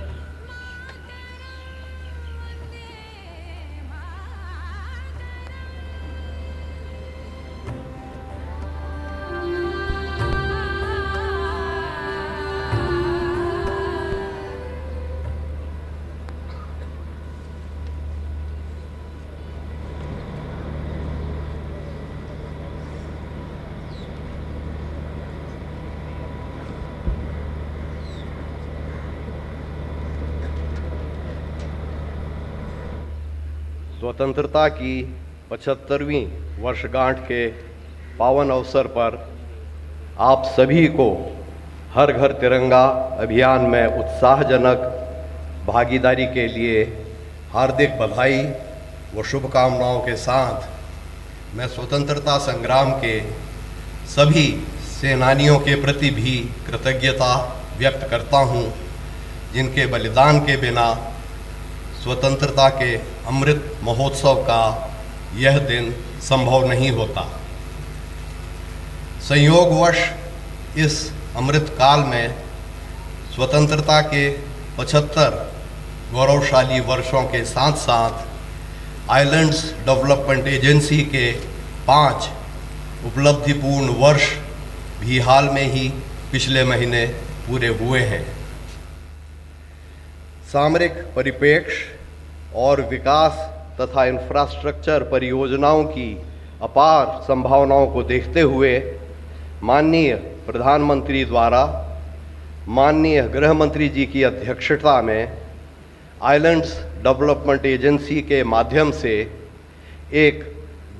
स्वतंत्रता की 75वीं वर्षगांठ के पावन अवसर पर आप सभी को हर घर तिरंगा अभियान में उत्साहजनक भागीदारी के लिए हार्दिक बधाई व शुभकामनाओं के साथ मैं स्वतंत्रता संग्राम के सभी सेनानियों के प्रति भी कृतज्ञता व्यक्त करता हूं, जिनके बलिदान के बिना स्वतंत्रता के अमृत महोत्सव का यह दिन संभव नहीं होता। संयोगवश इस अमृत काल में स्वतंत्रता के 75 गौरवशाली वर्षों के साथ साथ आइलैंड्स डेवलपमेंट एजेंसी के 5 उपलब्धिपूर्ण वर्ष भी हाल में ही पिछले महीने पूरे हुए हैं। सामरिक परिप्रेक्ष्य और विकास तथा इंफ्रास्ट्रक्चर परियोजनाओं की अपार संभावनाओं को देखते हुए माननीय प्रधानमंत्री द्वारा माननीय गृह मंत्री जी की अध्यक्षता में आइलैंड्स डेवलपमेंट एजेंसी के माध्यम से एक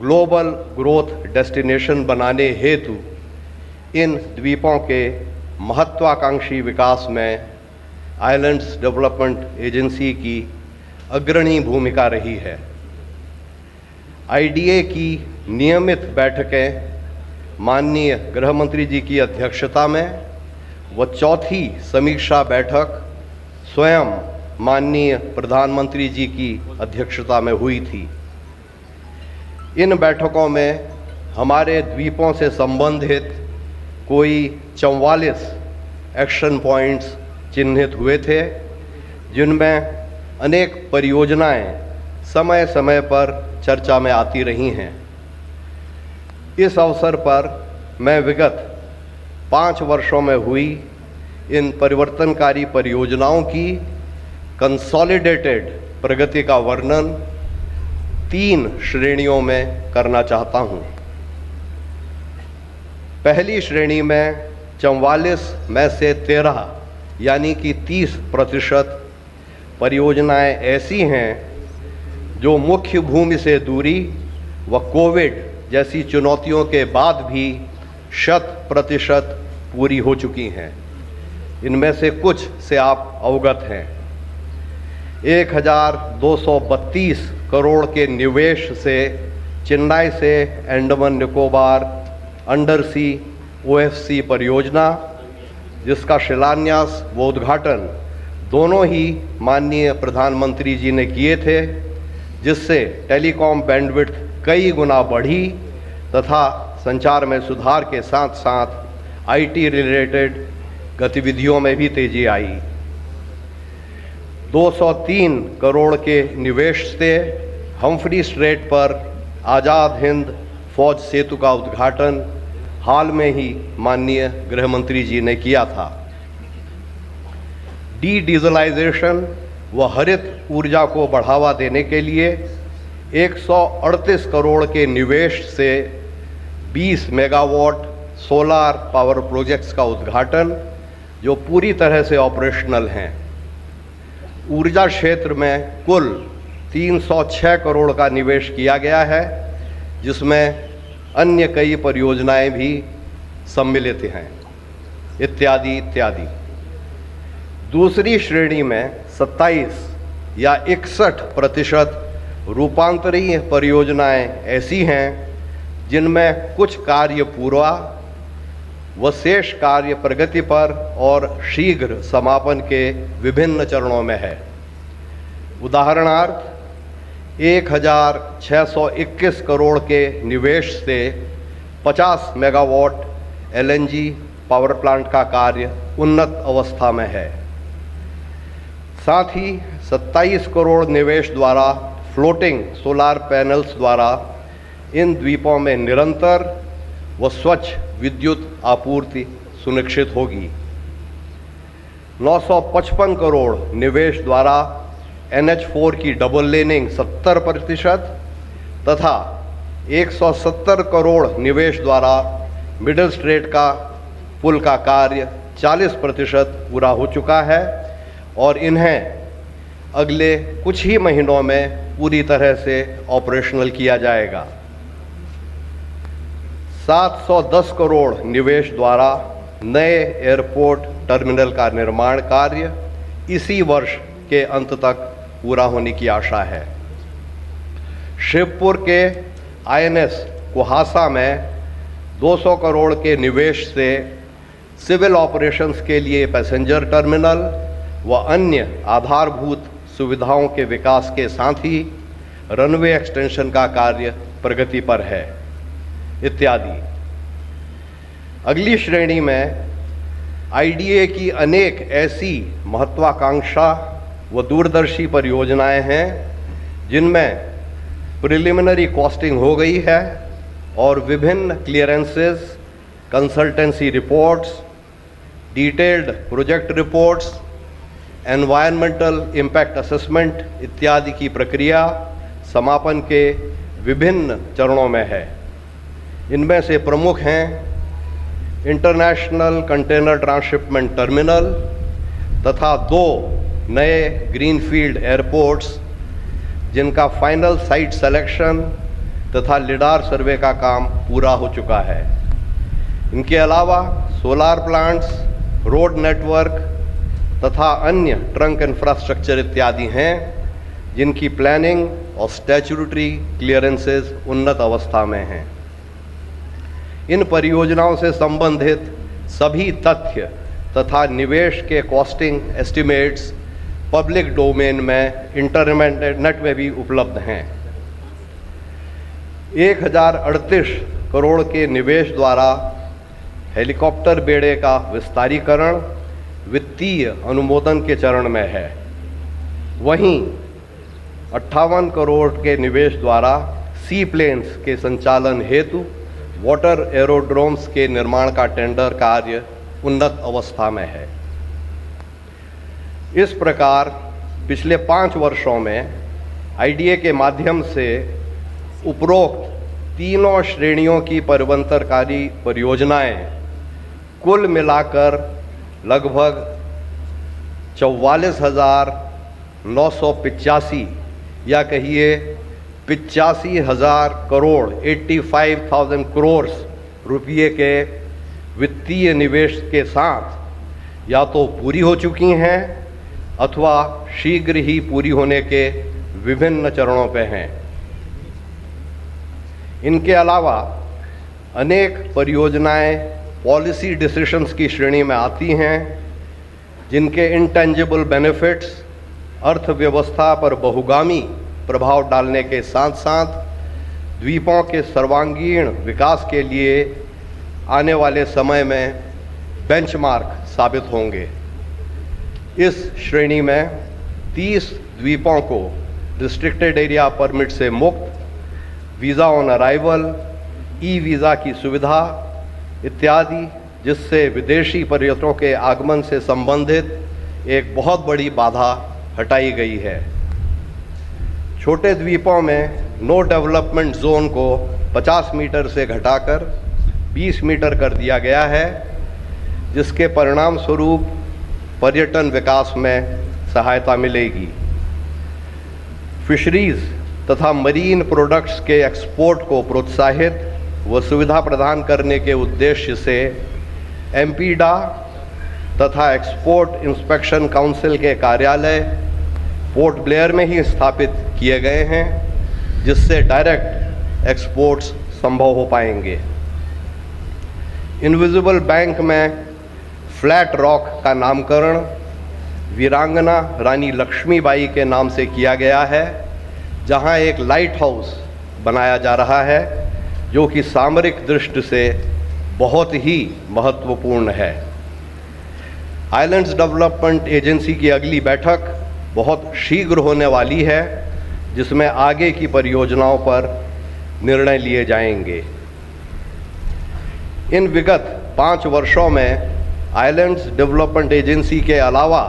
ग्लोबल ग्रोथ डेस्टिनेशन बनाने हेतु इन द्वीपों के महत्वाकांक्षी विकास में आइलैंड्स डेवलपमेंट एजेंसी की अग्रणी भूमिका रही है। आईडीए की नियमित बैठकें माननीय गृह मंत्री जी की अध्यक्षता में व चौथी समीक्षा बैठक स्वयं माननीय प्रधानमंत्री जी की अध्यक्षता में हुई थी। इन बैठकों में हमारे द्वीपों से संबंधित कोई 44 एक्शन पॉइंट्स चिन्हित हुए थे, जिनमें अनेक परियोजनाएं समय समय पर चर्चा में आती रही हैं। इस अवसर पर मैं विगत 5 वर्षों में हुई इन परिवर्तनकारी परियोजनाओं की कंसोलिडेटेड प्रगति का वर्णन 3 श्रेणियों में करना चाहता हूं। पहली श्रेणी में 44 में से 13 यानी कि 30% परियोजनाएं ऐसी हैं जो मुख्य भूमि से दूरी व कोविड जैसी चुनौतियों के बाद भी 100% पूरी हो चुकी हैं। इनमें से कुछ से आप अवगत हैं। 1232 करोड़ के निवेश से चेन्नई से अंडमान निकोबार अंडर सी OFC परियोजना, जिसका शिलान्यास व उद्घाटन दोनों ही माननीय प्रधानमंत्री जी ने किए थे, जिससे टेलीकॉम बैंडविड्थ कई गुना बढ़ी तथा संचार में सुधार के साथ साथ IT रिलेटेड गतिविधियों में भी तेजी आई। 203 करोड़ के निवेश से हम्फ्री स्ट्रेट पर आज़ाद हिंद फौज सेतु का उद्घाटन हाल में ही माननीय गृह मंत्री जी ने किया था। डीडीजलाइजेशन व हरित ऊर्जा को बढ़ावा देने के लिए 138 करोड़ के निवेश से 20 मेगावाट सोलार पावर प्रोजेक्ट्स का उद्घाटन, जो पूरी तरह से ऑपरेशनल हैं। ऊर्जा क्षेत्र में कुल 306 करोड़ का निवेश किया गया है, जिसमें अन्य कई परियोजनाएं भी सम्मिलित हैं, इत्यादि इत्यादि। दूसरी श्रेणी में 27 या 61% रूपांतरीय परियोजनाएं ऐसी हैं जिनमें कुछ कार्य पूरा व शेष कार्य प्रगति पर और शीघ्र समापन के विभिन्न चरणों में है। उदाहरणार्थ 1621 करोड़ के निवेश से 50 मेगावाट LNG पावर प्लांट का कार्य उन्नत अवस्था में है। साथ ही 27 करोड़ निवेश द्वारा फ्लोटिंग सोलार पैनल्स द्वारा इन द्वीपों में निरंतर व स्वच्छ विद्युत आपूर्ति सुनिश्चित होगी। 955 करोड़ निवेश द्वारा NH4 की डबल लेनिंग 70% तथा 170 करोड़ निवेश द्वारा मिडिल स्ट्रेट का पुल का कार्य 40% पूरा हो चुका है और इन्हें अगले कुछ ही महीनों में पूरी तरह से ऑपरेशनल किया जाएगा। 710 करोड़ निवेश द्वारा नए एयरपोर्ट टर्मिनल का निर्माण कार्य इसी वर्ष के अंत तक पूरा होने की आशा है। शिवपुर के INS कुहासा में 200 करोड़ के निवेश से सिविल ऑपरेशंस के लिए पैसेंजर टर्मिनल व अन्य आधारभूत सुविधाओं के विकास के साथ ही रनवे एक्सटेंशन का कार्य प्रगति पर है, इत्यादि। अगली श्रेणी में IDA की अनेक ऐसी महत्वाकांक्षा व दूरदर्शी परियोजनाएं हैं जिनमें प्रिलिमिनरी कॉस्टिंग हो गई है और विभिन्न clearances, consultancy reports, detailed project reports, environmental impact assessment इत्यादि की प्रक्रिया समापन के विभिन्न चरणों में है। इनमें से प्रमुख हैं इंटरनेशनल कंटेनर ट्रांसशिपमेंट टर्मिनल तथा 2 नए ग्रीनफील्ड एयरपोर्ट्स, जिनका फाइनल साइट सिलेक्शन तथा लिडार सर्वे का काम पूरा हो चुका है। इनके अलावा सोलार प्लांट्स, रोड नेटवर्क तथा अन्य ट्रंक इंफ्रास्ट्रक्चर इत्यादि हैं जिनकी प्लानिंग और स्टैट्यूटरी क्लियरेंसेस उन्नत अवस्था में हैं। इन परियोजनाओं से संबंधित सभी तथ्य तथा निवेश के कॉस्टिंग एस्टिमेट्स पब्लिक डोमेन में इंटरनेट में भी उपलब्ध हैं। 1038 करोड़ के निवेश द्वारा हेलीकॉप्टर बेड़े का विस्तारीकरण वित्तीय अनुमोदन के चरण में है। वहीं 58 करोड़ के निवेश द्वारा सी प्लेन्स के संचालन हेतु वाटर एरोड्रोम्स के निर्माण का टेंडर कार्य उन्नत अवस्था में है। इस प्रकार पिछले 5 वर्षों में IDA के माध्यम से उपरोक्त तीनों श्रेणियों की परिवर्तनकारी परियोजनाएं कुल मिलाकर लगभग 44,985 या कहिए 85,000 करोड़ 85,000 करोड़ रुपये के वित्तीय निवेश के साथ या तो पूरी हो चुकी हैं अथवा शीघ्र ही पूरी होने के विभिन्न चरणों पे हैं। इनके अलावा अनेक परियोजनाएं पॉलिसी डिसीशंस की श्रेणी में आती हैं जिनके इंटेंजिबल बेनिफिट्स अर्थव्यवस्था पर बहुगामी प्रभाव डालने के साथ साथ द्वीपों के सर्वांगीण विकास के लिए आने वाले समय में बेंचमार्क साबित होंगे। इस श्रेणी में 30 द्वीपों को रिस्ट्रिक्टेड एरिया परमिट से मुक्त, visa on arrival, e visa की सुविधा इत्यादि, जिससे विदेशी पर्यटकों के आगमन से संबंधित एक बहुत बड़ी बाधा हटाई गई है। छोटे द्वीपों में नो डेवलपमेंट जोन को 50 मीटर से घटाकर 20 मीटर कर दिया गया है, जिसके परिणाम स्वरूप पर्यटन विकास में सहायता मिलेगी। फिशरीज तथा मरीन प्रोडक्ट्स के एक्सपोर्ट को प्रोत्साहित व सुविधा प्रदान करने के उद्देश्य से एमपीडा तथा एक्सपोर्ट इंस्पेक्शन काउंसिल के कार्यालय पोर्ट ब्लेयर में ही स्थापित किए गए हैं, जिससे डायरेक्ट एक्सपोर्ट्स संभव हो पाएंगे। इनविजिबल बैंक में फ्लैट रॉक का नामकरण वीरांगना रानी लक्ष्मीबाई के नाम से किया गया है, जहां एक लाइट हाउस बनाया जा रहा है जो कि सामरिक दृष्टि से बहुत ही महत्वपूर्ण है। आइलैंड्स डेवलपमेंट एजेंसी की अगली बैठक बहुत शीघ्र होने वाली है, जिसमें आगे की परियोजनाओं पर निर्णय लिए जाएंगे। इन विगत 5 वर्षों में आइलैंड्स डेवलपमेंट एजेंसी के अलावा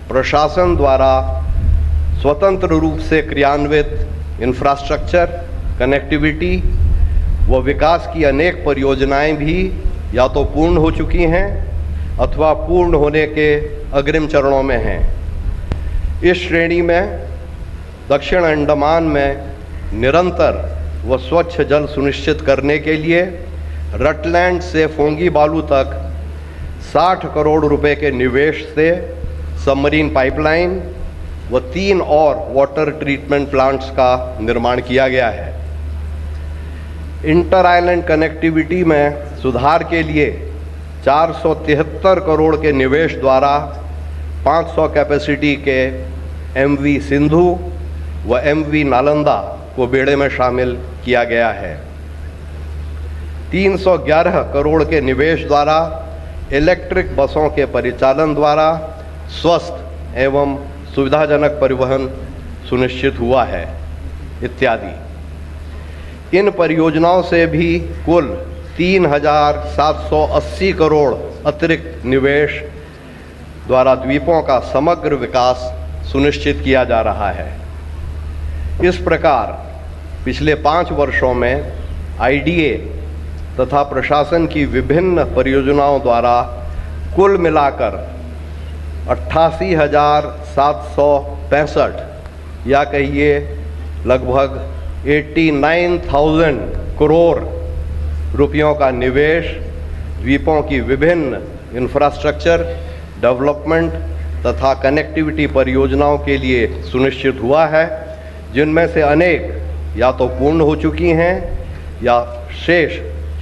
प्रशासन द्वारा स्वतंत्र रूप से क्रियान्वित इंफ्रास्ट्रक्चर, कनेक्टिविटी व विकास की अनेक परियोजनाएं भी या तो पूर्ण हो चुकी हैं अथवा पूर्ण होने के अग्रिम चरणों में हैं। इस श्रेणी में दक्षिण अंडमान में निरंतर व स्वच्छ जल सुनिश्चित करने के लिए रटलैंड से फोंगी बालू तक 60 करोड़ रुपए के निवेश से सबमरीन पाइपलाइन व 3 और वाटर ट्रीटमेंट प्लांट्स का निर्माण किया गया है। इंटर आइलैंड कनेक्टिविटी में सुधार के लिए 473 करोड़ के निवेश द्वारा 500 कैपेसिटी के MV सिंधु व MV नालंदा को बेड़े में शामिल किया गया है। 311 करोड़ के निवेश द्वारा इलेक्ट्रिक बसों के परिचालन द्वारा स्वस्थ एवं सुविधाजनक परिवहन सुनिश्चित हुआ है इत्यादि। इन परियोजनाओं से भी कुल 3,780 करोड़ अतिरिक्त निवेश द्वारा द्वीपों का समग्र विकास सुनिश्चित किया जा रहा है। इस प्रकार पिछले 5 वर्षों में IDA तथा प्रशासन की विभिन्न परियोजनाओं द्वारा कुल मिलाकर 88,765 या कहिए लगभग 89,000 करोड़ रुपयों का निवेश द्वीपों की विभिन्न इंफ्रास्ट्रक्चर डेवलपमेंट तथा कनेक्टिविटी परियोजनाओं के लिए सुनिश्चित हुआ है, जिनमें से अनेक या तो पूर्ण हो चुकी हैं या शेष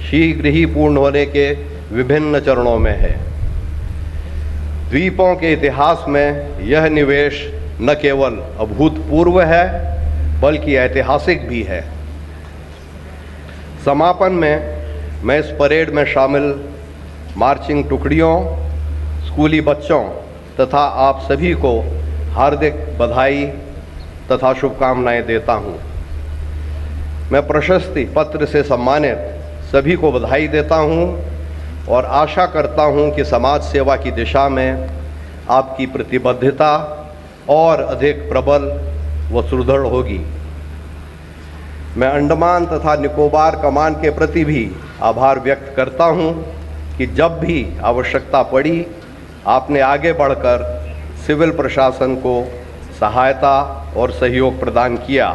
शीघ्र ही पूर्ण होने के विभिन्न चरणों में है। द्वीपों के इतिहास में यह निवेश न केवल अभूतपूर्व है बल्कि ऐतिहासिक भी है। समापन में मैं इस परेड में शामिल मार्चिंग टुकड़ियों, स्कूली बच्चों तथा आप सभी को हार्दिक बधाई तथा शुभकामनाएं देता हूं। मैं प्रशस्ति पत्र से सम्मानित सभी को बधाई देता हूं और आशा करता हूं कि समाज सेवा की दिशा में आपकी प्रतिबद्धता और अधिक प्रबल व सुदृढ़ होगी। मैं अंडमान तथा निकोबार कमान के प्रति भी आभार व्यक्त करता हूं कि जब भी आवश्यकता पड़ी आपने आगे बढ़कर सिविल प्रशासन को सहायता और सहयोग प्रदान किया।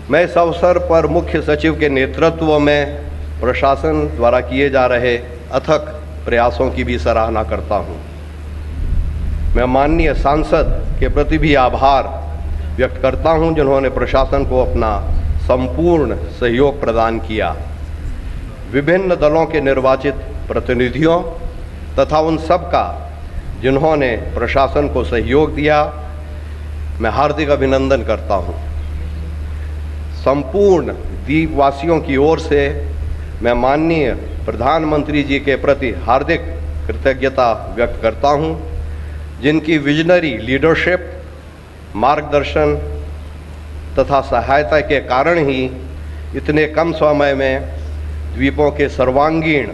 मैं इस अवसर पर मुख्य सचिव के नेतृत्व में प्रशासन द्वारा किए जा रहे अथक प्रयासों की भी सराहना करता हूं। मैं माननीय सांसद के प्रति भी आभार व्यक्त करता हूं जिन्होंने प्रशासन को अपना संपूर्ण सहयोग प्रदान किया। विभिन्न दलों के निर्वाचित प्रतिनिधियों तथा उन सब का जिन्होंने प्रशासन को सहयोग दिया, मैं हार्दिक अभिनंदन करता हूं। संपूर्ण द्वीपवासियों की ओर से मैं माननीय प्रधानमंत्री जी के प्रति हार्दिक कृतज्ञता व्यक्त करता हूं, जिनकी विजनरी लीडरशिप, मार्गदर्शन तथा सहायता के कारण ही इतने कम समय में द्वीपों के सर्वांगीण,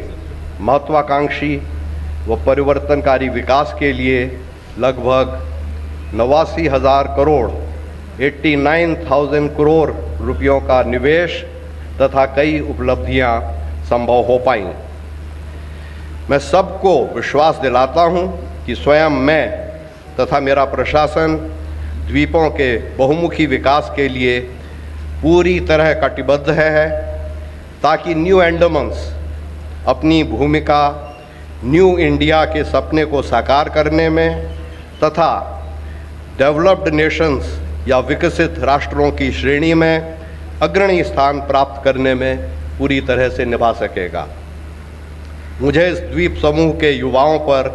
महत्वाकांक्षी व परिवर्तनकारी विकास के लिए लगभग 89,000 करोड़ 89,000 करोड़ रुपयों का निवेश तथा कई उपलब्धियां संभव हो पाईं। मैं सबको विश्वास दिलाता हूं कि स्वयं मैं तथा मेरा प्रशासन द्वीपों के बहुमुखी विकास के लिए पूरी तरह कटिबद्ध है, ताकि न्यू अंडमान्स अपनी भूमिका न्यू इंडिया के सपने को साकार करने में तथा डेवलप्ड नेशंस या विकसित राष्ट्रों की श्रेणी में अग्रणी स्थान प्राप्त करने में पूरी तरह से निभा सकेगा। मुझे इस द्वीप समूह के युवाओं पर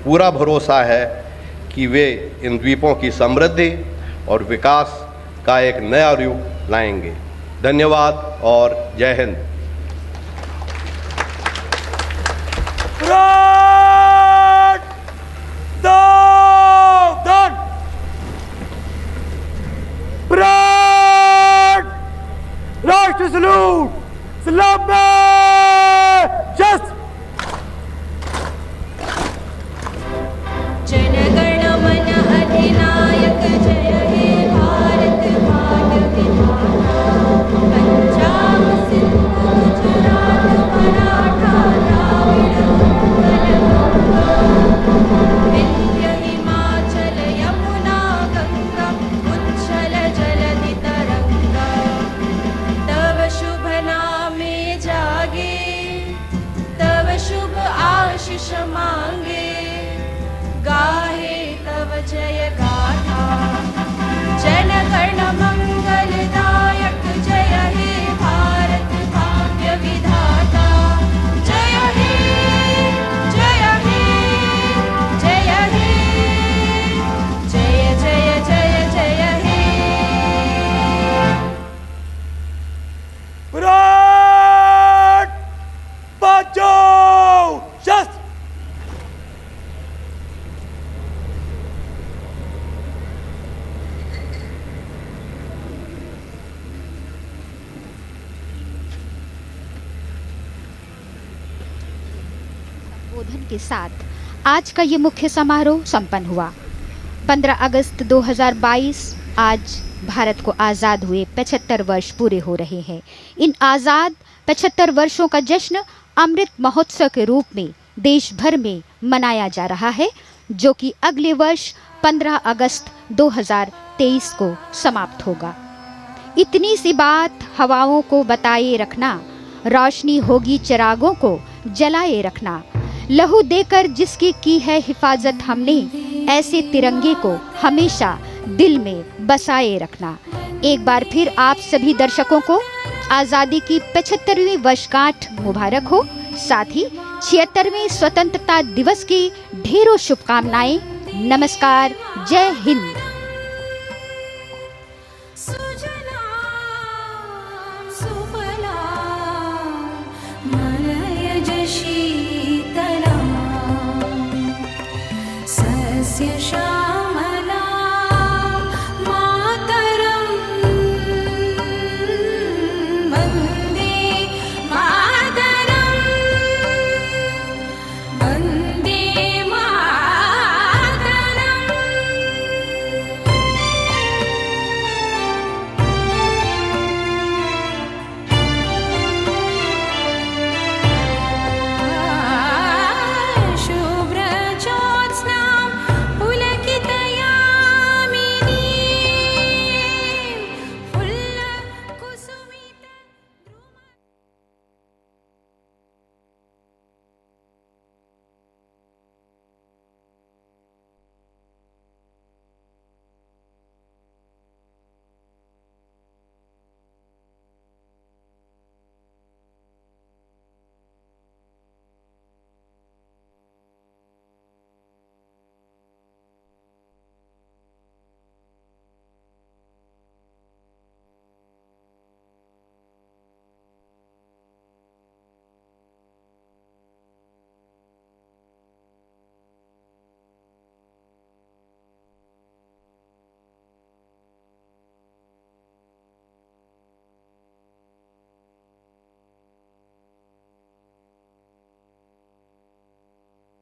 पूरा भरोसा है कि वे इन द्वीपों की समृद्धि और विकास का एक नया रूप लाएंगे। धन्यवाद और जय हिंद। राष्ट्र सलूट, सलाम जस्ट। जनगण मन अधिनायक जय हे भारत भाग्य विधाता। पंजाब सिंध गुजरात मराठा द्राविड़ उत्कल बंगा। विंध्य हिमाचल यमुना गंगा उच्छल जलधि तरंगा। तव शुभ नामे जागे, तव शुभ आशीष मांगे। गाहे तव जय गाथा, जनगण मंगलदायक जय हे भारत भाग्य विधाता। जय हे जय हे जय हे जय जय जय जय हे। विराट बचाओ जस्ट। संबोधन के साथ आज का ये मुख्य समारोह संपन्न हुआ। 15 अगस्त 2022 आज भारत को आज़ाद हुए 75 वर्ष पूरे हो रहे हैं। इन आज़ाद 75 वर्षों का जश्न अमृत महोत्सव के रूप में देश भर में मनाया जा रहा है, जो कि अगले वर्ष 15 अगस्त 2023 को समाप्त होगा। इतनी सी बात हवाओं को बताए रखना, रोशनी होगी चिरागों को जलाए रखना। लहू देकर जिसकी की है हिफाजत हमने, ऐसे तिरंगे को हमेशा दिल में बसाए रखना। एक बार फिर आप सभी दर्शकों को आज़ादी की 75वीं वर्षगांठ मुबारक हो। साथ ही 76वें स्वतंत्रता दिवस की ढेरों शुभकामनाएं। नमस्कार, जय हिंद। शीतला सस्य